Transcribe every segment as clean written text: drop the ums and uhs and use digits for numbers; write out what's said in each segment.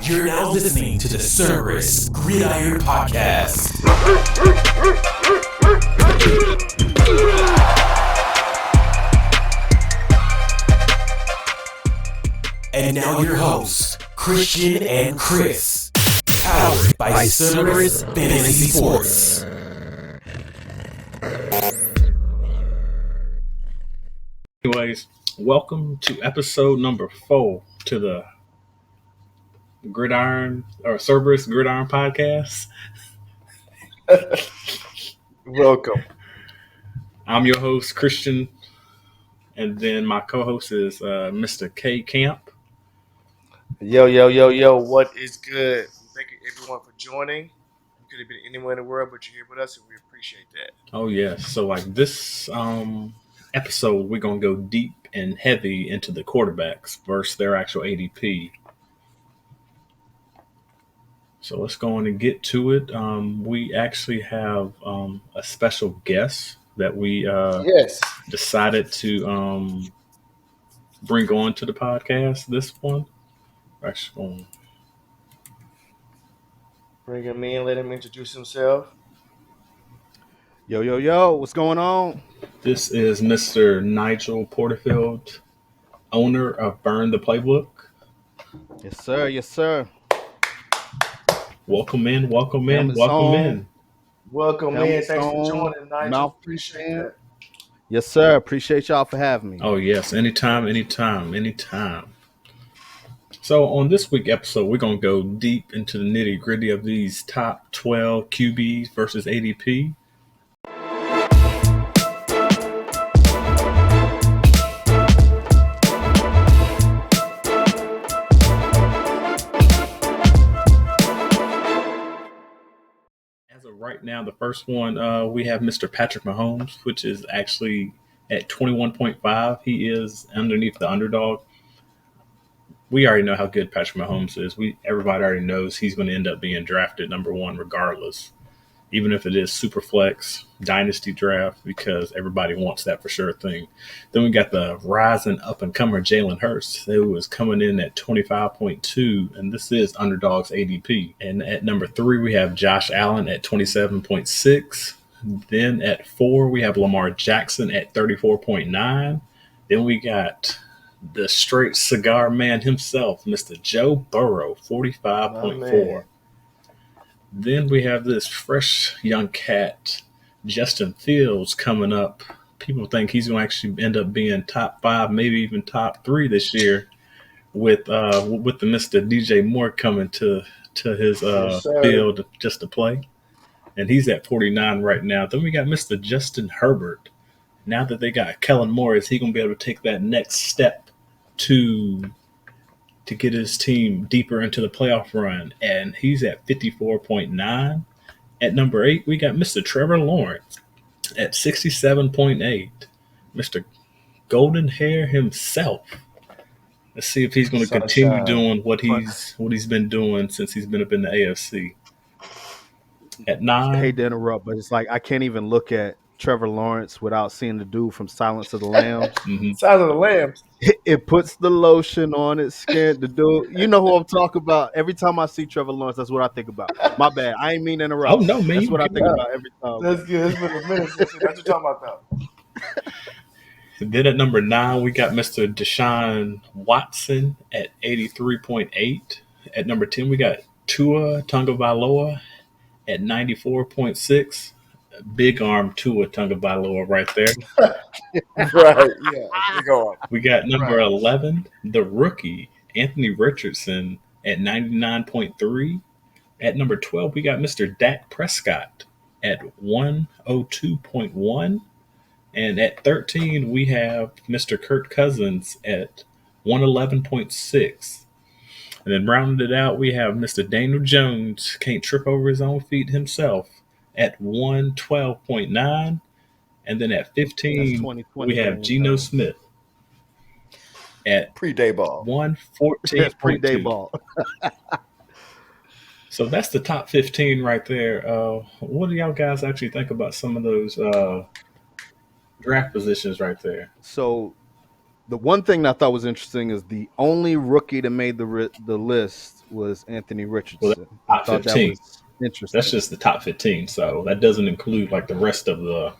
You're now listening to the Cerberus Gridiron Podcast. And now your hosts, Christian and Kris, powered by Cerberus Fantasy Sports. Anyways, welcome to episode number 4 to the Gridiron or Cerberus Gridiron Podcast. Welcome. I'm your host, Christian, and then my co-host is Mr. K Camp. Yo, what is good? Thank you everyone for joining. You could have been anywhere in the world, but you're here with us, and we appreciate that. Oh yes, so like this episode, we're gonna go deep and heavy into the quarterbacks versus their actual ADP. So let's go on and get to it. We actually have a special guest that we decided to bring on to the podcast. This one, we're actually going to bring him in, let him introduce himself. Yo, what's going on? This is Mr. Nygel Porterfield, owner of Burn the Playbook. Yes, sir. Welcome in. Welcome in. Thanks for joining, Nigel. Appreciate that. Yes, sir. Appreciate y'all for having me. Oh, yes. Anytime. So on this week's episode, we're going to go deep into the nitty-gritty of these top 12 QBs versus ADP. Right now, the first one, we have Mr. Patrick Mahomes, which is actually at 21.5. He is underneath the underdog. We already know how good Patrick Mahomes is. Everybody already knows he's going to end up being drafted number 1 regardless, even if it is super flex, dynasty draft, because everybody wants that for sure thing. Then we got the rising up-and-comer Jalen Hurts, who is coming in at 25.2, and this is underdog's ADP. And at number 3, we have Josh Allen at 27.6. Then at 4, we have Lamar Jackson at 34.9. Then we got the straight cigar man himself, Mr. Joe Burrow, 45.4. Then we have this fresh young cat, Justin Fields, coming up. People think he's going to actually end up being top 5, maybe even top 3 this year, with the Mr. DJ Moore coming to his field just to play, and he's at 49 right now. Then we got Mr. Justin Herbert. Now that they got Kellen Moore, is he going to be able to take that next step to get his team deeper into the playoff run? And he's at 54.9. At number 8, we got Mr. Trevor Lawrence at 67.8. Mr. Golden Hair himself. Let's see if he's going to continue doing what he's been doing since he's been up in the AFC. At 9, I hate to interrupt, but it's like I can't even look at Trevor Lawrence without seeing the dude from Silence of the Lambs. Silence of the Lambs. It puts the lotion on its skin. The dude, you know who I'm talking about. Every time I see Trevor Lawrence, that's what I think about. My bad. I ain't mean to interrupt. Oh no, man. That's what I think about every time. That's good. It's been a minute since that's what you're talking about, though. Then at number 9, we got Mr. Deshaun Watson at 83.8. At number 10, we got Tua Tagovailoa at 94.6. Big arm Tua Tagovailoa right there. Right, yeah. Big arm. We got number 11, the rookie, Anthony Richardson at 99.3. At number 12, we got Mr. Dak Prescott at 102.1. And at 13, we have Mr. Kirk Cousins at 111.6. And then rounding it out, we have Mr. Daniel Jones, can't trip over his own feet himself, at 112.9. And then at 15, we have Geno Smith at pre-day ball. 114.2. Pre-day ball. So that's the top 15 right there. What do y'all guys actually think about some of those draft positions right there. So the one thing that I thought was interesting is the only rookie that made the list was Anthony Well, Richardson. that's I top thought that 15. was That's interesting. just the top 15. So that doesn't include like the rest of the,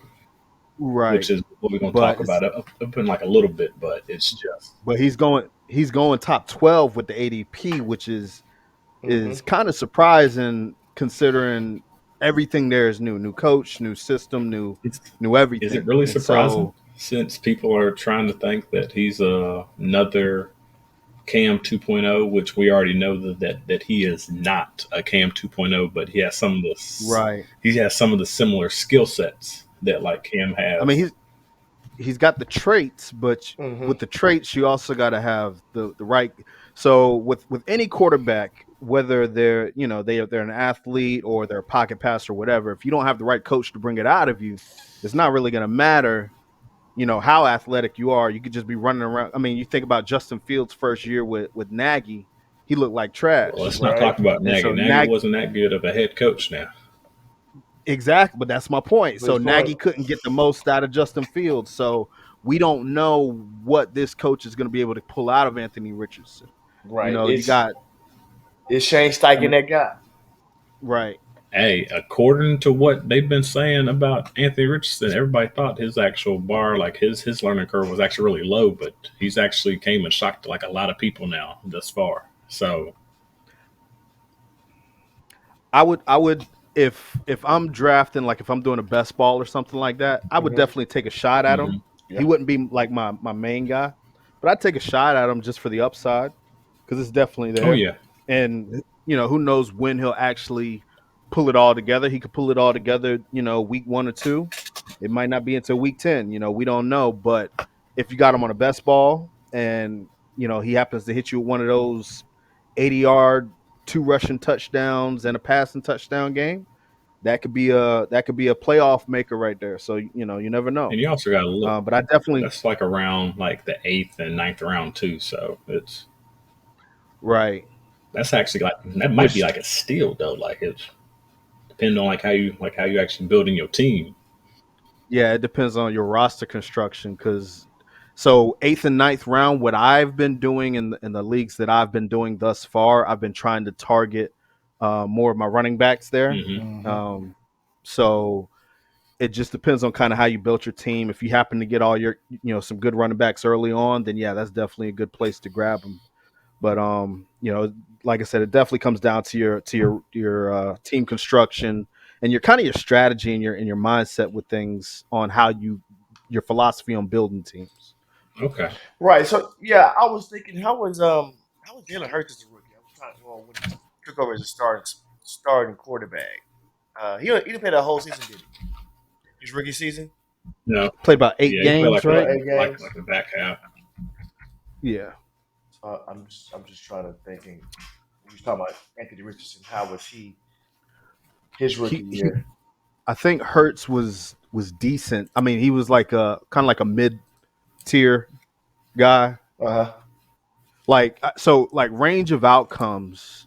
which Right. is what we're going to talk But about up in like a little bit, but it's just. he's going top 12 with the ADP, which Mm-hmm. is kind of surprising considering everything there is new. New coach, new system, It's, new is it everything. really And surprising so since people are trying to think that he's another Cam 2.0, which we already know that he is not a Cam 2.0, but right. he has some of the similar skill sets that like Cam I mean, has. he's got the traits, but Mm-hmm. with the traits, you also got to have the right. So with any quarterback, whether they're an athlete or they're a pocket passer or whatever, if you don't have the right coach to bring it out of you, it's not really going to matter. How athletic you are. You could just be running around. I mean, you think about Justin Fields' first year with Nagy, he looked like Well, trash, let's not Right. talk about and Nagy. so Nagy wasn't that good of a head coach now. exactly. But that's my point. So His point. Nagy couldn't get the most out of Justin Fields. So we don't know what this coach is going to be able to pull out of Anthony Richardson. Right. You got It's Shane Steichen that guy. right. Hey, according to what they've been saying about Anthony Richardson, everybody thought his actual bar, like his learning curve, was actually really low, but he's actually came and shocked like a lot of people now thus far. So, I would if I'm drafting, like if I'm doing a best ball or something like that, I would Mm-hmm. definitely take a shot at him. mhm. He Yeah. wouldn't be like my main guy, but I'd take a shot at him just for the upside because it's definitely Oh there. yeah, And who knows when he'll actually pull it all together. He could pull it all together, week 1 or 2. It might not be until week 10. We don't know. But if you got him on a best ball and he happens to hit you with one of those 80-yard, 2 rushing touchdowns and a passing touchdown game, that could be a playoff maker right there. So you never know. and you also got to look. But I definitely That's like around like the eighth and ninth round too. So right. that's actually like that might be Which like a steal though. Like it's depending on how you actually building your team. Yeah, it depends on your roster construction. Because so eighth and ninth round, what I've been doing in the leagues that I've been doing thus far, I've been trying to target more of my running backs there. Hmm. Mm-hmm. So it just depends on kind of how you built your team. If you happen to get all your some good running backs early on, then yeah, that's definitely a good place to grab them. But like I said, it definitely comes down to your team construction and your kind of your strategy and your mindset with things on how your philosophy on building teams. Okay. Right. So yeah, I was thinking, how was Jalen Hurts as a rookie? I was trying. Well, when he took over as a starting quarterback, he didn't play the whole season, did he? His rookie season, No. Played about 8 Yeah, he played games, like about right? a 8 games. like the back half. Yeah. So I'm just trying to thinking. We was talking about Anthony Richardson. How was he his rookie He year? I think Hertz was decent. I mean, he was like a kind of like a mid tier guy. Uh-huh. Like range of outcomes,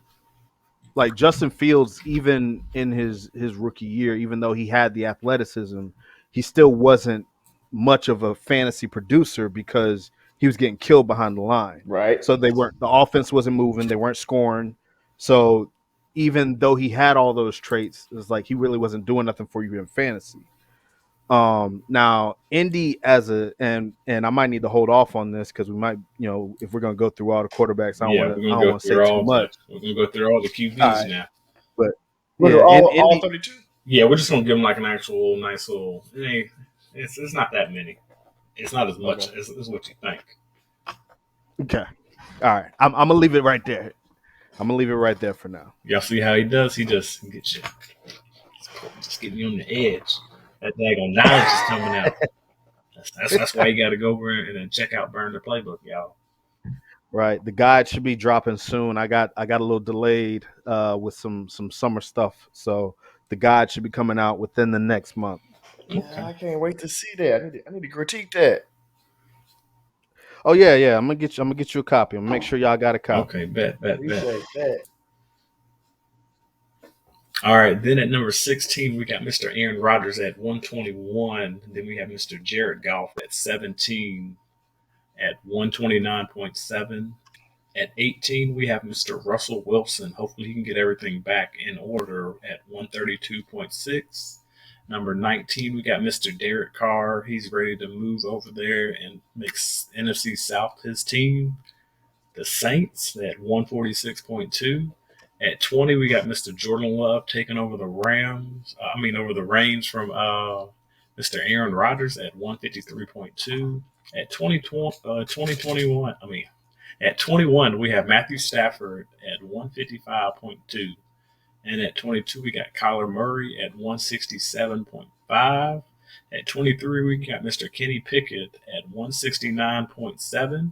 like Justin Fields, even in his rookie year, even though he had the athleticism, he still wasn't much of a fantasy producer because he was getting killed behind the line. Right. So the offense wasn't moving, they weren't scoring. So even though he had all those traits, it's like he really wasn't doing nothing for you in fantasy. Now Indy and I might need to hold off on this because we might, if we're gonna go through all the quarterbacks, I don't Yeah, want to we're I gonna don't go want to say through too all much. we're gonna go through all the All QBs right, now. but Was yeah, it in all Indy, 32? Yeah, we're just gonna give them like an actual nice little. It's not that many. It's not as Okay. much as what you think. okay, all right, I'm gonna leave it right there. I'm gonna leave it right there for now. Y'all see how he does? He just gets you, just getting you on the edge. That daggone knowledge is coming out. That's why you got to go over and then check out Burn the Playbook, y'all. Right, the guide should be dropping soon. I got a little delayed with some summer stuff, so the guide should be coming out within the next month. Yeah, Okay. I can't wait to see that. I need to critique that. Oh yeah, I'm gonna get you a copy. I'm gonna make sure y'all got a copy. Okay. Bet. Appreciate that. All right, then at number 16, we got Mr. Aaron Rodgers at 121. Then we have Mr. Jared Goff at 17 at 129.7. At 18, we have Mr. Russell Wilson. Hopefully, he can get everything back in order at 132.6. Number 19, we got Mr. Derek Carr. He's ready to move over there and make NFC South his team. The Saints at 146.2. At 20, we got Mr. Jordan Love taking over the over the reins from Mr. Aaron Rodgers at 153.2. At 2021, at 21, we have Matthew Stafford at 155.2. And at 22, we got Kyler Murray at 167.5. At 23, we got Mr. Kenny Pickett at 169.7.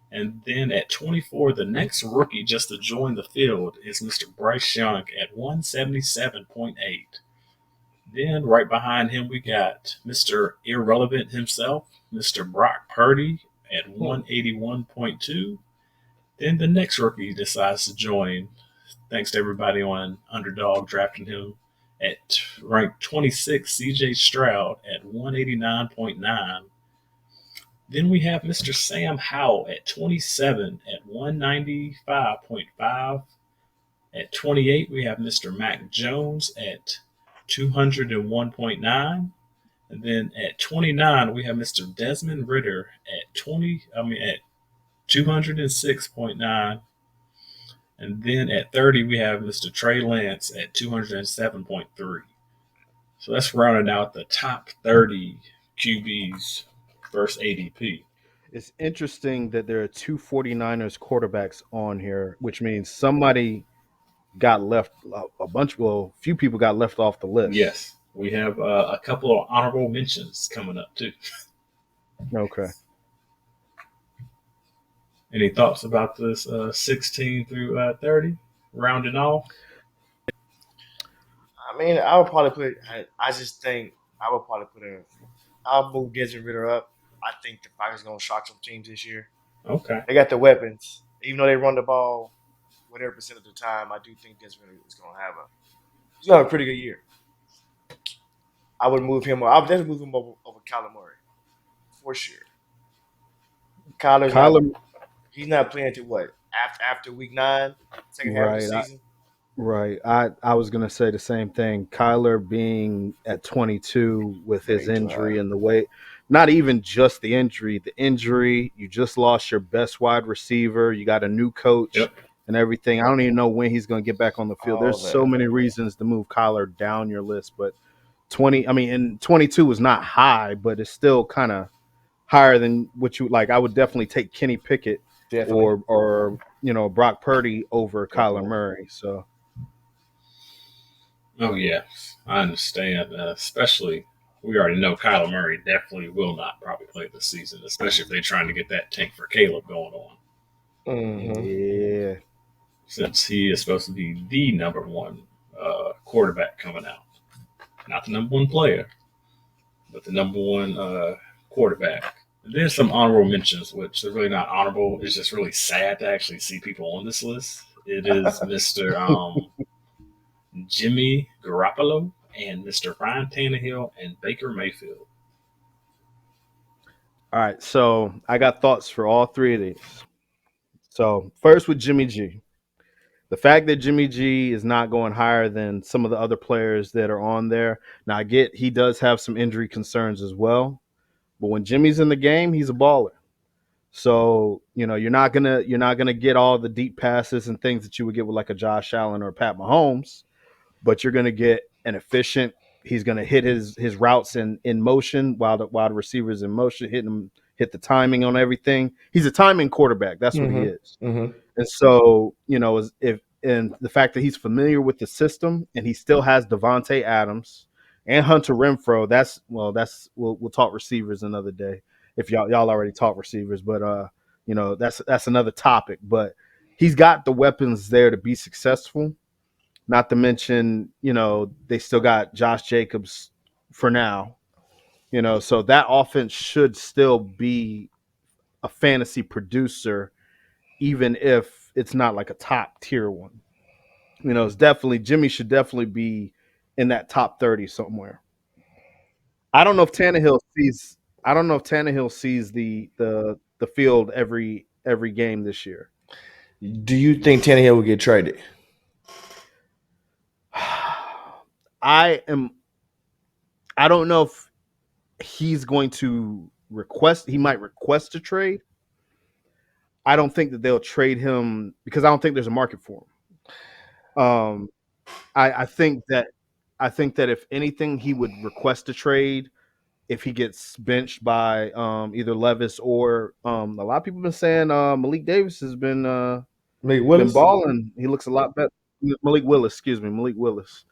And then at 24, the next rookie just to join the field is Mr. Bryce Young at 177.8. Then right behind him, we got Mr. Irrelevant himself, Mr. Brock Purdy at 181.2. Then the next rookie decides to join, thanks to everybody on Underdog drafting him at rank 26, CJ Stroud at 189.9. Then we have Mr. Sam Howell at 27 at 195.5. At 28, we have Mr. Mac Jones at 201.9. And then at 29, we have Mr. Desmond Ritter at 206.9. And then at 30, we have Mr. Trey Lance at 207.3. So that's rounding out the top 30 QBs versus ADP. It's interesting that there are two 49ers quarterbacks on here, which means somebody got left, a few people got left off the list. Yes. We have a couple of honorable mentions coming up, too. Okay. Any thoughts about this 16 through 30, rounding off? I mean, I would probably put. I just think I would probably put a. I'll move Desmond Ritter up. I think the Falcons going to shock some teams this year. Okay. They got the weapons, even though they run the ball whatever percent of the time. I do think Desmond Ritter is going to have a pretty good year. I would move him. I would definitely move him over Kyler Murray for sure. Kyler, he's not playing to what after week 9, second half of the season. Right. I was going to say the same thing. Kyler being at 22 with his injury and the way, not even just the injury, you just lost your best wide receiver. You got a new coach and everything. I don't even know when he's going to get back on the field. There's so many reasons to move Kyler down your list, but 22 is not high, but it's still kind of higher than what you like. I would definitely take Kenny Pickett or Brock Purdy over Kyler Murray. So. Oh, yes, I understand. Especially, we already know Kyler Murray definitely will not probably play this season, especially if they're trying to get that tank for Caleb going on. Mm-hmm. Yeah. Since he is supposed to be the number one quarterback coming out. Not the number one player, but the number one quarterback. And there's some honorable mentions, which are really not honorable. It's just really sad to actually see people on this list. It is Mr. Jimmy Garoppolo and Mr. Ryan Tannehill and Baker Mayfield. All right, so I got thoughts for all three of these. So first with Jimmy G. The fact that Jimmy G is not going higher than some of the other players that are on there. Now I get he does have some injury concerns as well, but when Jimmy's in the game, he's a baller. So, you're not gonna get all the deep passes and things that you would get with like a Josh Allen or Pat Mahomes. But you're going to get an efficient. He's going to hit his routes in motion while the receiver's in motion, hit the timing on everything. He's a timing quarterback. That's what he is. Mm-hmm. And so, and the fact that he's familiar with the system and he still has Devontae Adams and Hunter Renfrow. We'll talk receivers another day if y'all already talk receivers, but that's another topic. But he's got the weapons there to be successful. Not to mention, they still got Josh Jacobs for now, so that offense should still be a fantasy producer, even if it's not like a top tier one. It's definitely Jimmy should definitely be in that top 30 somewhere. I don't know if Tannehill sees. I don't know if Tannehill sees the field every game this year. Do you think Tannehill will get traded? I am. I don't know if he's going to request. He might request a trade. I don't think that they'll trade him because I don't think there's a market for him. I think that if anything, he would request a trade if he gets benched by either Levis or a lot of people have been saying Malik Davis has been balling. He looks a lot better. Malik Willis,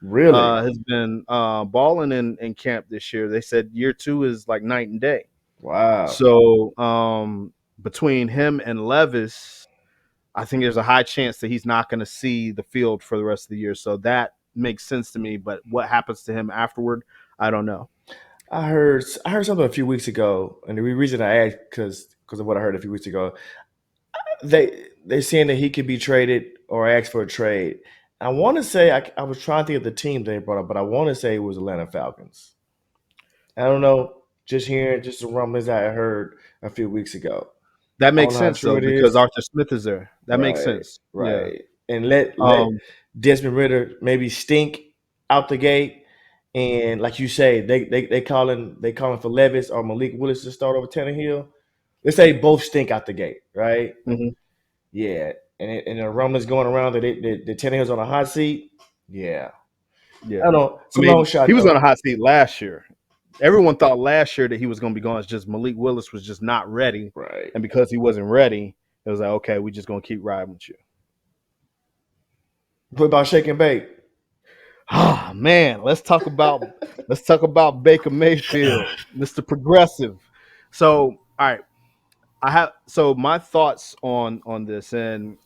Really? has been balling in camp this year. They said year 2 is like night and day. Wow. So between him and Levis, I think there's a high chance that he's not going to see the field for the rest of the year. So that makes sense to me. But what happens to him afterward, I don't know. I heard something a few weeks ago, and the reason I asked because of what I heard a few weeks ago, they're saying that he could be traded or ask for a trade. I want to say I was trying to think of the team they brought up, but I want to say it was Atlanta Falcons. I don't know. Just hearing just the rumblings I heard a few weeks ago. That makes don't know how sense true though it because is. Arthur Smith is there. That makes sense. Right. Yeah. And let Desmond Ritter maybe stink out the gate. And like you say, they calling for Levis or Malik Willis to start over Tannehill. Let's say both stink out the gate, right? Mhm. Yeah. And the rumblings going around that the Tannehill's on a hot seat. Yeah. Yeah. I don't know. It's a long shot. He was on a hot seat last year. Everyone thought last year that he was going to be gone. It's just Malik Willis was just not ready. Right. And because he wasn't ready, it was like, okay, we're just going to keep riding with you. What about shake and bake? Ah, man, let's talk about Baker Mayfield, Mr. Progressive. So, all right, so my thoughts on this, and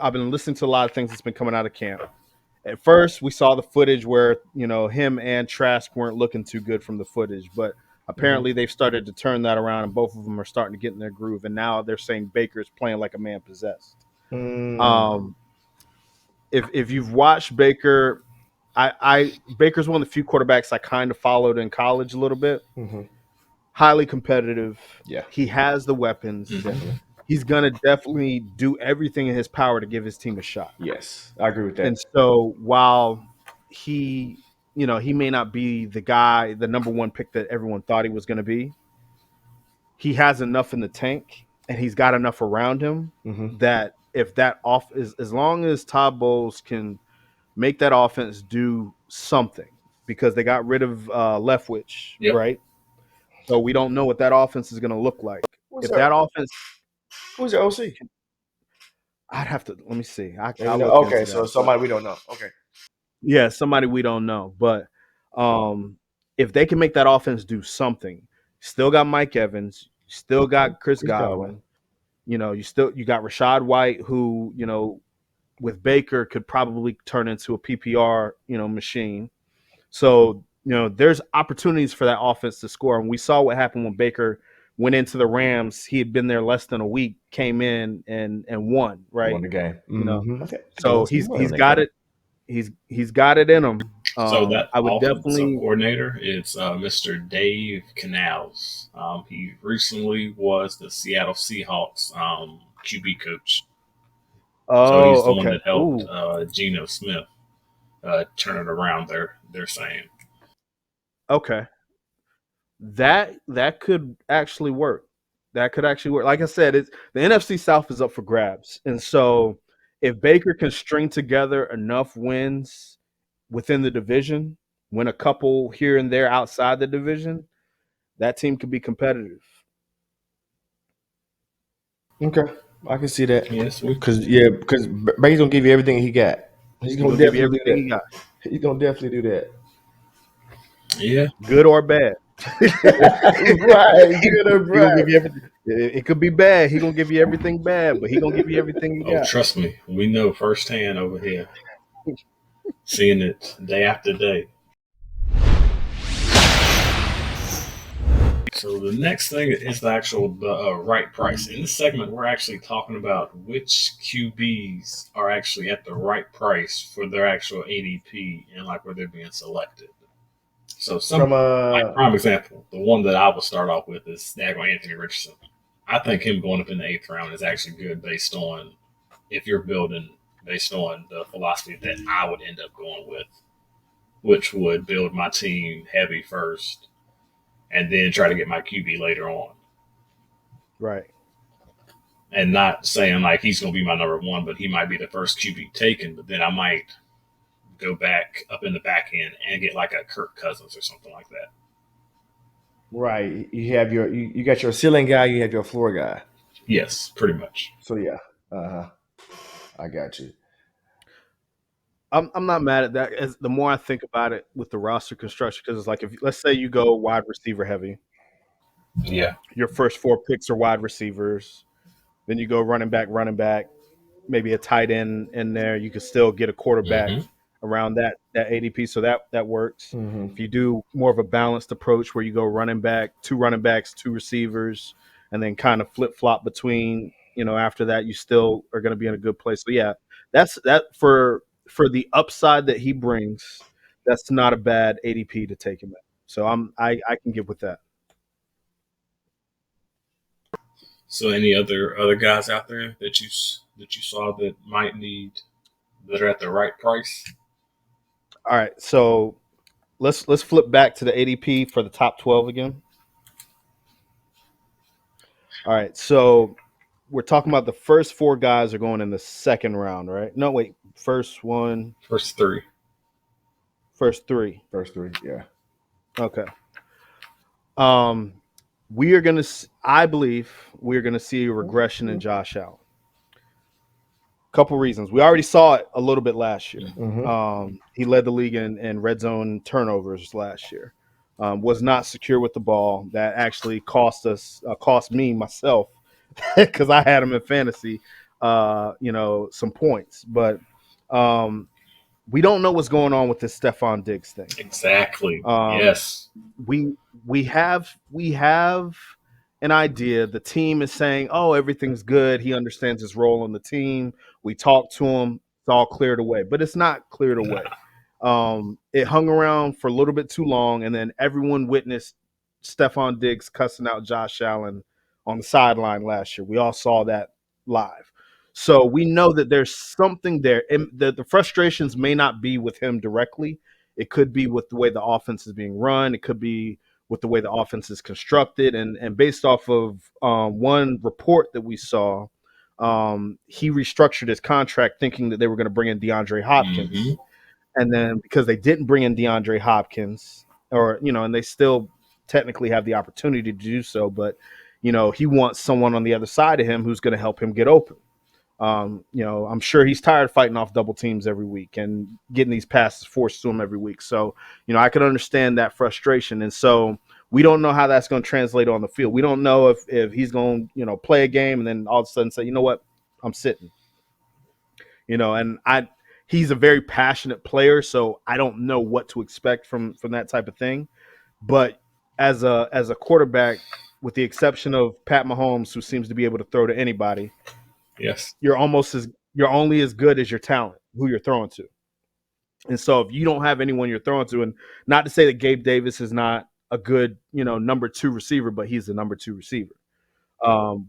I've been listening to a lot of things that's been coming out of camp. At first, we saw the footage where him and Trask weren't looking too good from the footage, but apparently they've started to turn that around, and both of them are starting to get in their groove. And now they're saying Baker's playing like a man possessed. If you've watched Baker, Baker's one of the few quarterbacks I kind of followed in college a little bit. Highly competitive. Yeah, he has the weapons. Definitely. He's gonna definitely do everything in his power to give his team a shot. Yes, I agree with that. And so while he may not be the guy, the number one pick that everyone thought he was going to be, he has enough in the tank and he's got enough around him that if that as long as Todd Bowles can make that offense do something, because they got rid of Leftwich, right? So we don't know what that offense is going to look like. That offense, who's your OC? I'd have to let me see. Okay, so somebody we don't know. Okay, yeah, somebody we don't know. But if they can make that offense do something, still got Mike Evans, still got Chris Godwin. You got Rachaad White, who with Baker could probably turn into a PPR machine. So there's opportunities for that offense to score, and we saw what happened when Baker went into the Rams. He had been there less than a week, came in and won, right? Won the game. Okay. So he's got it. He's got it in him. So that I would definitely coordinator is Mr. Dave Canals. He recently was the Seattle Seahawks QB coach. So he's the one that helped Geno Smith turn it around. They're saying. Okay. That could actually work. That could actually work. Like I said, the NFC South is up for grabs, and so if Baker can string together enough wins within the division, win a couple here and there outside the division, that team could be competitive. Okay, I can see that. Yes, because Baker's gonna give you everything he got. He's gonna give you everything he got. He's gonna definitely do that. Yeah, good or bad. Right, good or bad. It could be bad. He's gonna give you everything bad, but he's gonna give you everything you got. Trust me, we know firsthand over here. Seeing it day after day. So the next thing is the actual right price. In this segment, we're actually talking about which QBs are actually at the right price for their actual ADP and like where they're being selected. So From like prime example, the one that I will start off with is Anthony Richardson. I think him going up in the 8th round is actually good based on if you're building based on the philosophy that I would end up going with, which would build my team heavy first and then try to get my QB later on. Right. And not saying like he's going to be my number one, but he might be the first QB taken. But then I might go back up in the back end and get like a Kirk Cousins or something like that. right, you have you got your ceiling guy, you have your floor guy. Yes, pretty much. So yeah, I got you. I'm not mad at that. As the more I think about it with the roster construction, because it's like if let's say you go wide receiver heavy, Yeah. your first 4 picks are wide receivers, then you go running back, maybe a tight end in there. You could still get a quarterback around that ADP, so that works. Mm-hmm. If you do more of a balanced approach where you go running backs, 2 receivers, and then kind of flip flop between, after that, you still are going to be in a good place. So yeah, that's that for the upside that he brings. That's not a bad ADP to take him at. So I can get with that. So any other guys out there that you saw that might need that are at the right price? All right, so let's flip back to the ADP for the top 12 again. All right, so we're talking about the first 4 guys are going in the 2nd round, right? No, wait, first 3. First 3, yeah. Okay. I believe we're gonna see a regression in Josh Allen. Couple reasons. We already saw it a little bit last year. Mm-hmm. He led the league in red zone turnovers last year. Was not secure with the ball. That actually cost me myself, because I had him in fantasy. Some points, but we don't know what's going on with this Stephon Diggs thing. Exactly. Yes. We have an idea. The team is saying, "Oh, everything's good. He understands his role on the team." We talked to him. It's all cleared away, but it's not cleared away. It hung around for a little bit too long, and then everyone witnessed Stephon Diggs cussing out Josh Allen on the sideline last year. We all saw that live. So we know that there's something there. And the frustrations may not be with him directly. It could be with the way the offense is being run. It could be with the way the offense is constructed. And based off of one report that we saw, he restructured his contract thinking that they were going to bring in DeAndre Hopkins. Mm-hmm. And then because they didn't bring in DeAndre Hopkins, and they still technically have the opportunity to do so, but, he wants someone on the other side of him who's going to help him get open. I'm sure he's tired of fighting off double teams every week and getting these passes forced to him every week. So, I could understand that frustration. And so we don't know how that's going to translate on the field. We don't know if he's going to, play a game and then all of a sudden say, you know what, I'm sitting. And he's a very passionate player, so I don't know what to expect from that type of thing. But as a quarterback, with the exception of Pat Mahomes, who seems to be able to throw to anybody, yes, you're only as good as your talent, who you're throwing to. And so if you don't have anyone you're throwing to, and not to say that Gabe Davis is not a good, number 2 receiver, but he's the number 2 receiver.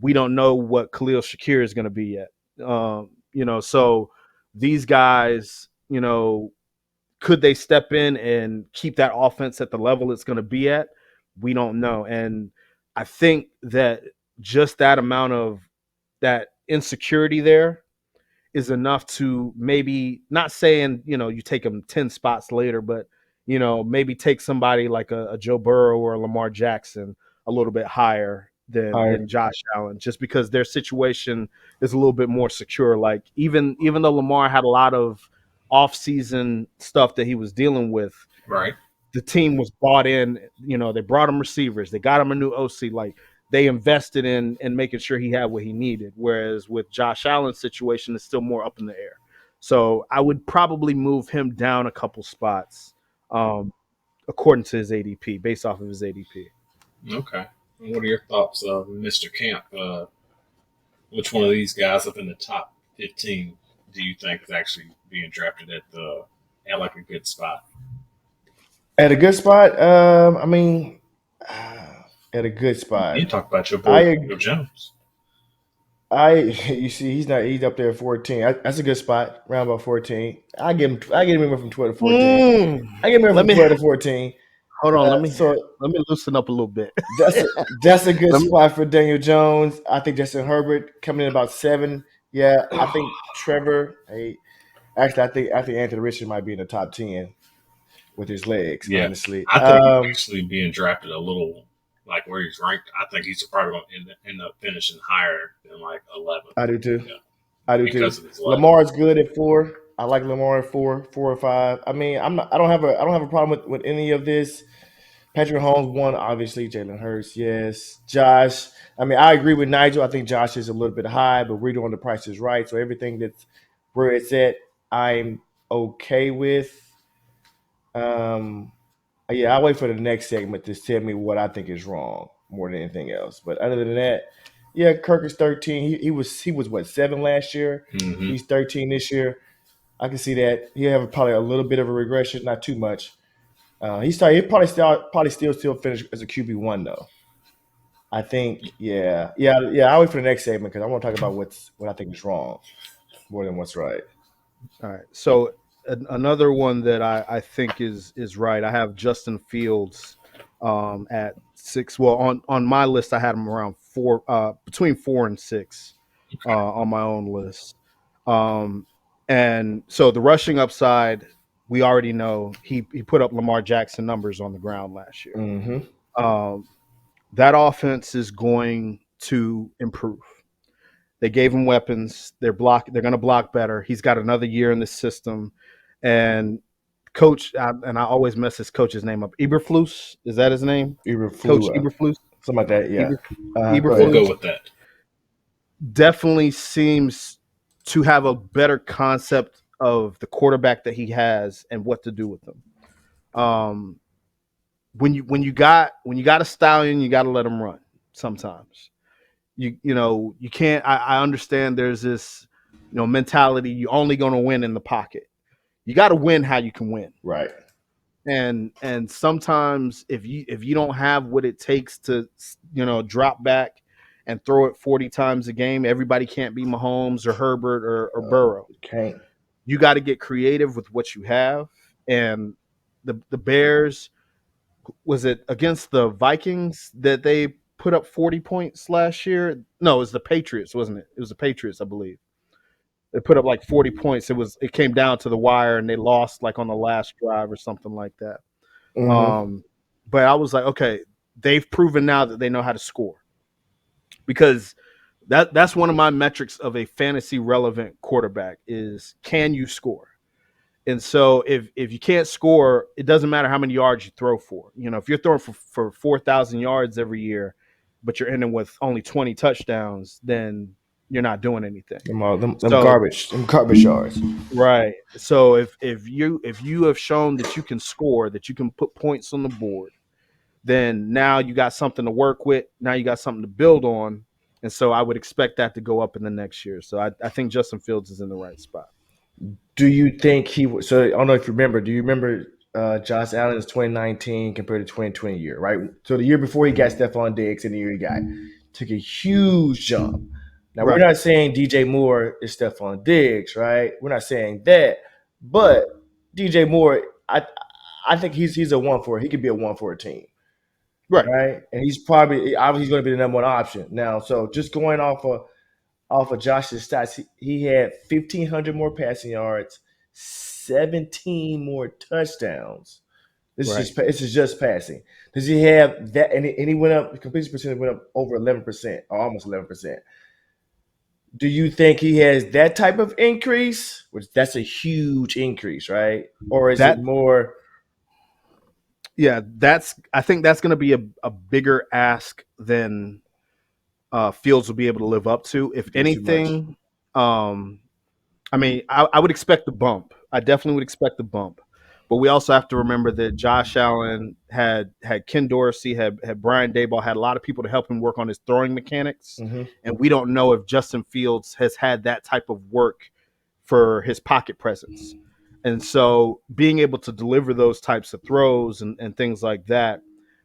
We don't know what Khalil Shakir is going to be yet. So these guys, could they step in and keep that offense at the level it's going to be at? We don't know. And I think that just that amount of that insecurity there is enough to maybe, not saying, you take them 10 spots later, but, maybe take somebody like a Joe Burrow or a Lamar Jackson a little bit higher than Josh Allen, just because their situation is a little bit more secure. Like even though Lamar had a lot of off-season stuff that he was dealing with, right? The team was bought in. They brought him receivers, they got him a new OC. Like they invested in making sure he had what he needed. Whereas with Josh Allen's situation, it's still more up in the air. So I would probably move him down a couple spots, according to his ADP, based off of his ADP. Okay. What are your thoughts, Mr. Camp? Which one of these guys up in the top 15 do you think is actually being drafted at like a good spot? At a good spot. I mean, at a good spot. You talk about your boy I Joe Jones. you see, he's up there at 14. That's a good spot, around about 14. I give him anywhere from 12 to 14. I give him Let from me 12 to 14. hold on. So Let me loosen up a little bit. that's a good Let me, spot for Daniel Jones. I think Justin Herbert coming in about 7. Yeah, I think Trevor. Hey, actually, I think Anthony Richardson might be in the top 10 with his legs. Yeah, Honestly, I think he's actually being drafted a little like where he's ranked. I think he's probably going to end up finishing higher than like 11. I do too. Yeah, I do because too. of his legs. Lamar's good at 4. I like Lamar at 4 or 5. I mean, I don't have a problem with any of this. Patrick Mahomes, 1, obviously. Jalen Hurts, yes. Josh, I mean, I agree with Nigel. I think Josh is a little bit high, but we're doing the Price is Right. So everything that's where it's at, I'm okay with. Um, yeah, I'll wait for the next segment to tell me what I think is wrong more than anything else. But other than that, yeah, Kirk is 13. He was what, 7 last year? Mm-hmm. He's 13 this year. I can see that. He'll have probably a little bit of a regression, not too much. He'll probably still finish as a QB1 though. I think, yeah. I'll wait for the next segment because I want to talk about what I think is wrong more than what's right. all right. So another one that I think is right. I have Justin Fields at 6. Well, on my list, I had him around 4, between 4 and 6 on my own list. And so the rushing upside, we already know he put up Lamar Jackson numbers on the ground last year. Mm-hmm. That offense is going to improve. They gave him weapons. They're going to block better. He's got another year in the system, and coach, and I always mess his coach's name up. Eberflus, is that his name? Coach Eberflus, something like that. Yeah, We'll go with that. Definitely seems to have a better concept of the quarterback that he has and what to do with them. When you got a stallion, you got to let him run. Sometimes you can't. I understand there's this mentality. You're only going to win in the pocket. You got to win how you can win. Right. And sometimes if you don't have what it takes to drop back and throw it 40 times a game, everybody can't be Mahomes or Herbert or Burrow. Can't. You got to get creative with what you have. And the Bears, was it against the Vikings that they put up 40 points last year? No, it was the Patriots, wasn't it? It was the Patriots, I believe. They put up like 40 points. It came down to the wire and they lost like on the last drive or something like that. Mm-hmm. But I was like, okay, they've proven now that they know how to score. Because that's one of my metrics of a fantasy relevant quarterback is, can you score? And so if you can't score, it doesn't matter how many yards you throw for. If you're throwing for 4,000 yards every year, but you're ending with only 20 touchdowns, then you're not doing anything. Them garbage yards. Right. So if you have shown that you can score, that you can put points on the board, then now you got something to work with. Now you got something to build on. And so I would expect that to go up in the next year. So I think Justin Fields is in the right spot. Do you think so I don't know if you remember. Do you remember Josh Allen's 2019 compared to 2020 year, right? So the year before he got Stephon Diggs and the year he got took a huge jump. Now, We're not saying DJ Moore is Stephon Diggs, right? We're not saying that. But DJ Moore, I think he's a 1-4. He could be a 1-4 team. Right? And he's obviously going to be the number one option. Now, so just going off of Josh's stats, he had 1,500 more passing yards, 17 more touchdowns. This is just passing. Does he have that? And he went up, completion percentage went up over 11%, or almost 11%. Do you think he has that type of increase? Which that's a huge increase, right? Or is it more? Yeah, I think that's going to be a bigger ask than Fields will be able to live up to. If anything, I mean, I would expect the bump. I definitely would expect the bump. But we also have to remember that Josh Allen had Ken Dorsey, had Brian Daboll, had a lot of people to help him work on his throwing mechanics. Mm-hmm. And we don't know if Justin Fields has had that type of work for his pocket presence. And so being able to deliver those types of throws and things like that,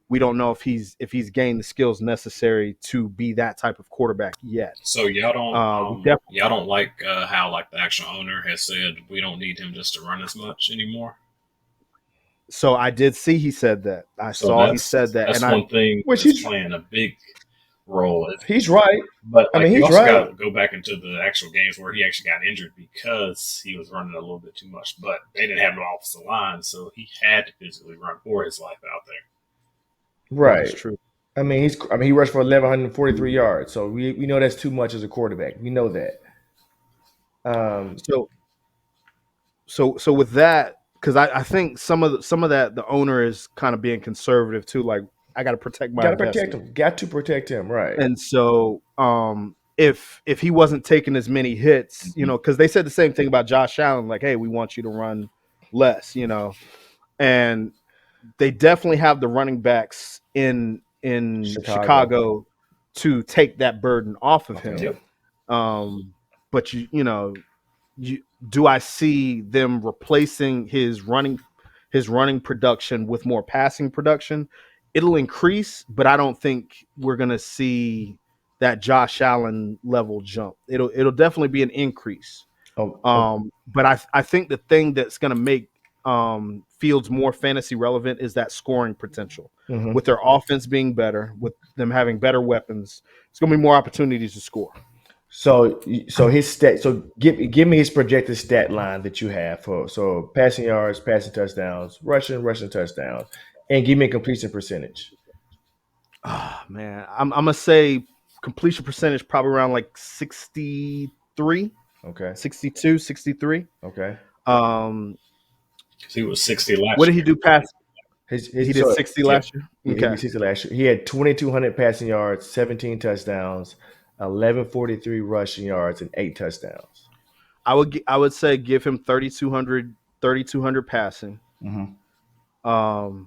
we don't know if he's gained the skills necessary to be that type of quarterback yet. So y'all don't like how like the actual owner has said we don't need him just to run as much anymore. So I did see he said that. I saw he said that. That's and one thing which that's he's playing a big role. He's right. But like, I mean, you he's also right. got to go back into the actual games where he actually got injured because he was running a little bit too much. But they didn't have no offensive line, so he had to physically run for his life out there. Right. That's true. I mean, he rushed for 1,143 yards. So we know that's too much as a quarterback. We know that. So with that, because I think some of that the owner is kind of being conservative too. Like, I got to protect my investment. Got to protect him, right? And so if he wasn't taking as many hits, because they said the same thing about Josh Allen, like, hey, we want you to run less, and they definitely have the running backs in Chicago to take that burden off of him. Yep. But do I see them replacing his running production with more passing production? It'll increase, but I don't think we're gonna see that Josh Allen level jump. It'll definitely be an increase. But I think the thing that's gonna make Fields more fantasy relevant is that scoring potential. Mm-hmm. With their offense being better, with them having better weapons, it's gonna be more opportunities to score. So his stat. So give me his projected stat line that you have for passing yards, passing touchdowns, rushing touchdowns, and give me a completion percentage. Oh, man, I'm gonna say completion percentage probably around like 63. Okay. 62, 63. Okay. He was 60 last year. What did he do past? He did 60 last year? Okay. He did 60 last year. He had 2,200 passing yards, 17 touchdowns, 1,143 rushing yards, and 8 touchdowns. I would say give him 3,200 passing. Mm-hmm.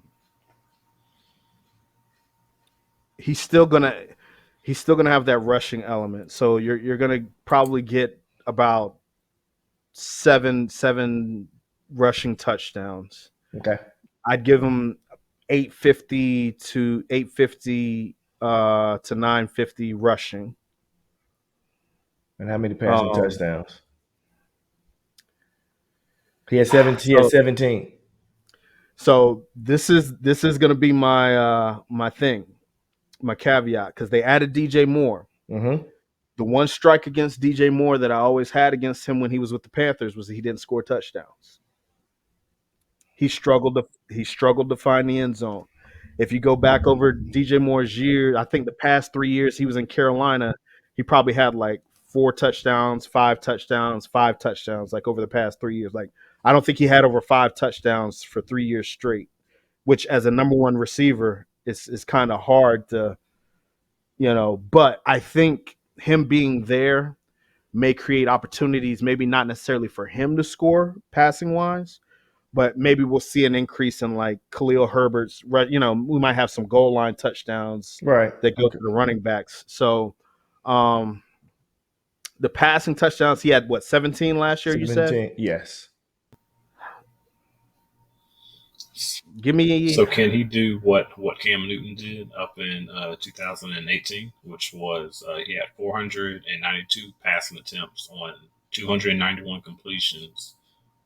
He's still gonna have that rushing element. So you're gonna probably get about seven rushing touchdowns. Okay. I'd give him 850 to 950 rushing. And how many passing touchdowns? He had 17. So this is going to be my my caveat, because they added DJ Moore. Mm-hmm. The one strike against DJ Moore that I always had against him when he was with the Panthers was that he didn't score touchdowns. He struggled to find the end zone. If you go back over DJ Moore's year, I think the past 3 years he was in Carolina, he probably had like 4 touchdowns, 5 touchdowns, like over the past 3 years. Like, I don't think he had over 5 touchdowns for 3 years straight, which as a number one receiver is kind of hard to, but I think him being there may create opportunities, maybe not necessarily for him to score passing wise, but maybe we'll see an increase in like Khalil Herbert's, we might have some goal line touchdowns that go to the running backs. So the passing touchdowns, he had 17 last year, 17, you said? Yes. Give me. So can he do what Cam Newton did up in 2018, which was he had 492 passing attempts on 291 completions,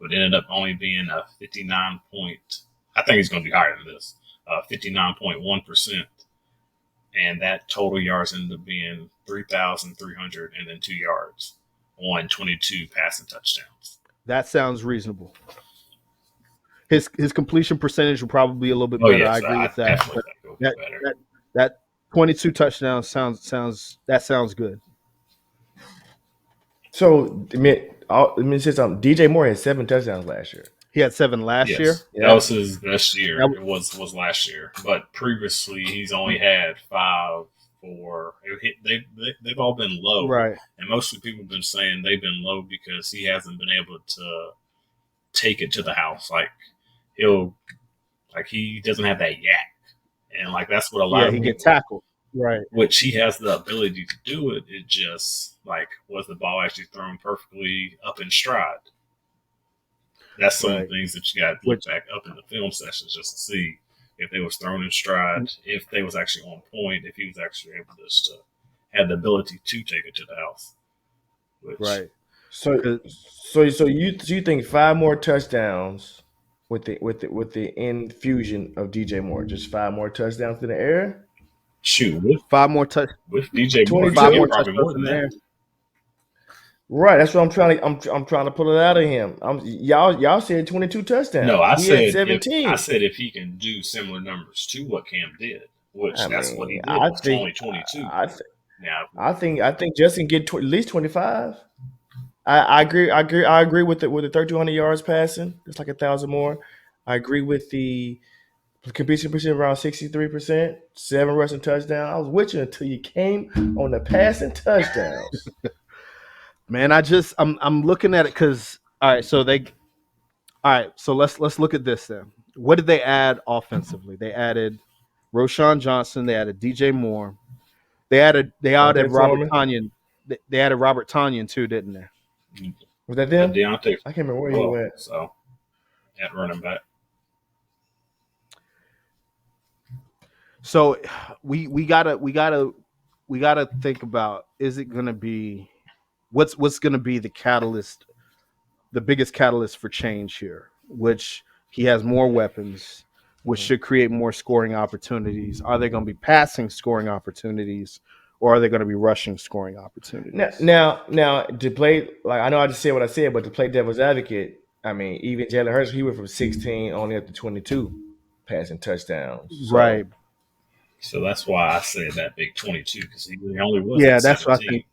but ended up only being a 59 point. I think he's going to be higher than this, 59.1%, and that total yards ended up being 3,302 yards on 22 passing touchdowns. That sounds reasonable. His completion percentage will probably be a little bit better. Yes, I agree with that. But that 22 touchdowns sounds good. So let me say something. DJ Moore had 7 touchdowns last year. He had 7 last year. Yeah. That was his best year. It was last year, but previously he's only had 5, 4. They've all been low, right? And mostly people have been saying they've been low because he hasn't been able to take it to the house. Like, he'll he doesn't have that yak, and that's what a lot Yeah, of he people. get tackled. Right. Which he has the ability to do it. It just was the ball actually thrown perfectly up in stride? That's some of the things that you got to look back up in the film sessions just to see if they was thrown in stride, if they was actually on point, if he was actually able to have the ability to take it to the house. Right. So you think 5 more touchdowns with the infusion of DJ Moore, just 5 more touchdowns in the air? Shoot, 5 more touchdowns with DJ Moore, 5 more probably more than that. Right, that's what I'm trying to. I'm trying to pull it out of him. Y'all said 22 touchdowns. No, I said had 17. I said if he can do similar numbers to what Cam did, which that's what he did. It's only 22. I think Justin get at least 25. I agree with the 3,200 yards passing. It's like 1,000 more. I agree with the completion percent around 63%. 7 rushing touchdowns. I was with you until you came on the passing touchdowns. Man, I'm looking at it because so let's look at this then. What did they add offensively? They added Roschon Johnson. They added DJ Moore. They added Robert Tonyan. They added Robert Tonyan too, didn't they? Was that them? Deontay. I can't remember where he went. So at running back. So we gotta think about, is it gonna be what's gonna be the catalyst, the biggest catalyst for change here, which he has more weapons, which should create more scoring opportunities. Are they gonna be passing scoring opportunities, or are they gonna be rushing scoring opportunities? Now to play, I know I just said what I said, but to play devil's advocate, I mean, even Jalen Hurts, he went from 16 only up to 22 passing touchdowns. Right. So that's why I said that big 22, because he only was. Yeah, that's what I think.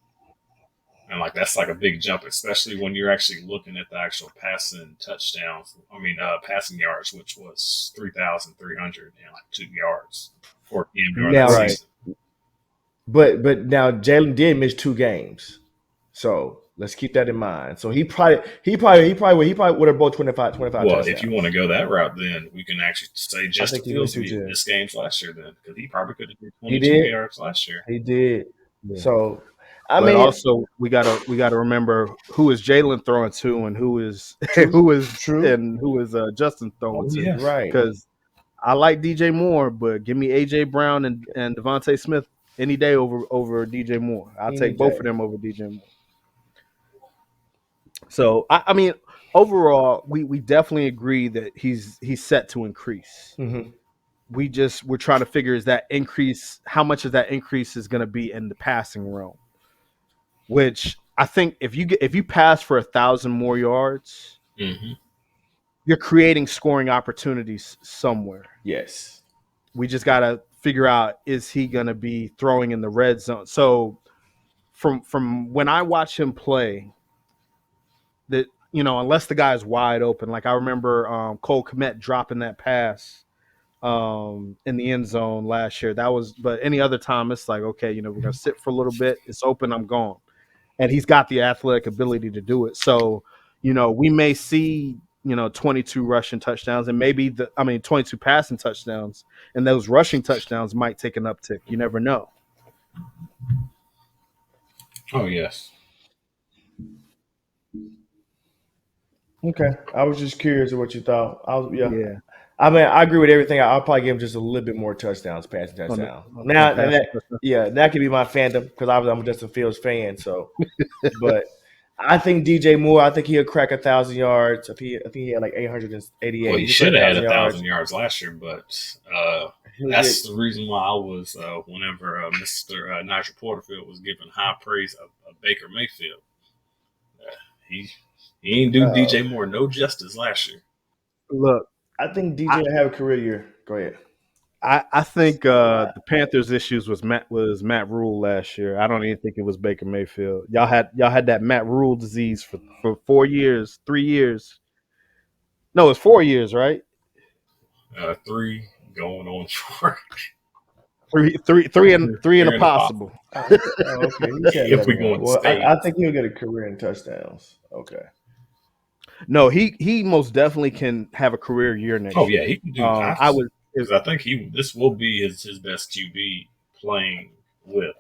And that's a big jump, especially when you're actually looking at the actual passing touchdowns. Passing yards, which was 3,302 yards for him during that season. But now Jalen did miss 2 games, so let's keep that in mind. So he probably would have broke 25 Well, touchdowns. If you want to go that route, then we can actually say Justin Fields missed games last year, then, because he probably could have did 22 yards last year. He did. Yeah. So I mean, also we gotta remember who is Jalen throwing to and who is Justin throwing to, right? Because I like DJ Moore, but give me AJ Brown and Devontae Smith any day over DJ Moore. I'll take both of them over DJ Moore. So I mean, overall, we definitely agree that he's set to increase. Mm-hmm. We're trying to figure, is that increase, how much of that increase is going to be in the passing realm? Which I think if you pass for 1,000 more yards, mm-hmm. you're creating scoring opportunities somewhere. Yes. We just got to figure out, is he going to be throwing in the red zone? So from when I watch him play, that, unless the guy is wide open, like I remember Cole Kmet dropping that pass in the end zone last year. But any other time, it's like, okay, we're going to sit for a little bit. It's open. I'm gone. And he's got the athletic ability to do it. So, we may see, 22 rushing touchdowns, and maybe 22 passing touchdowns, and those rushing touchdowns might take an uptick. You never know. Oh, yes. Okay. I was just curious of what you thought. Yeah. I mean, I agree with everything. I'll probably give him just a little bit more touchdowns, passing touchdowns. That could be my fandom, because I'm a Justin Fields fan. So, but I think DJ Moore, I think he'll crack 1,000 yards. I think he had like 888. Well, he should have had 1,000 yards last year, but that's the reason why I was whenever Mr. Nygel Porterfield was giving high praise of Baker Mayfield. He ain't do DJ Moore no justice last year. Look, I think DJ will have a career year. Go ahead. I think the Panthers' issues was Matt Rule last year. I don't even think it was Baker Mayfield. Y'all had that Matt Rule disease for 4 years, 3 years. No, it's 4 years, right? 3 going on 4. Three and a possible. Okay. If we go, I think he'll get a career in touchdowns. Okay. No, he most definitely can have a career year next Oh year. yeah, he can do. I was because I think this will be his best QB playing with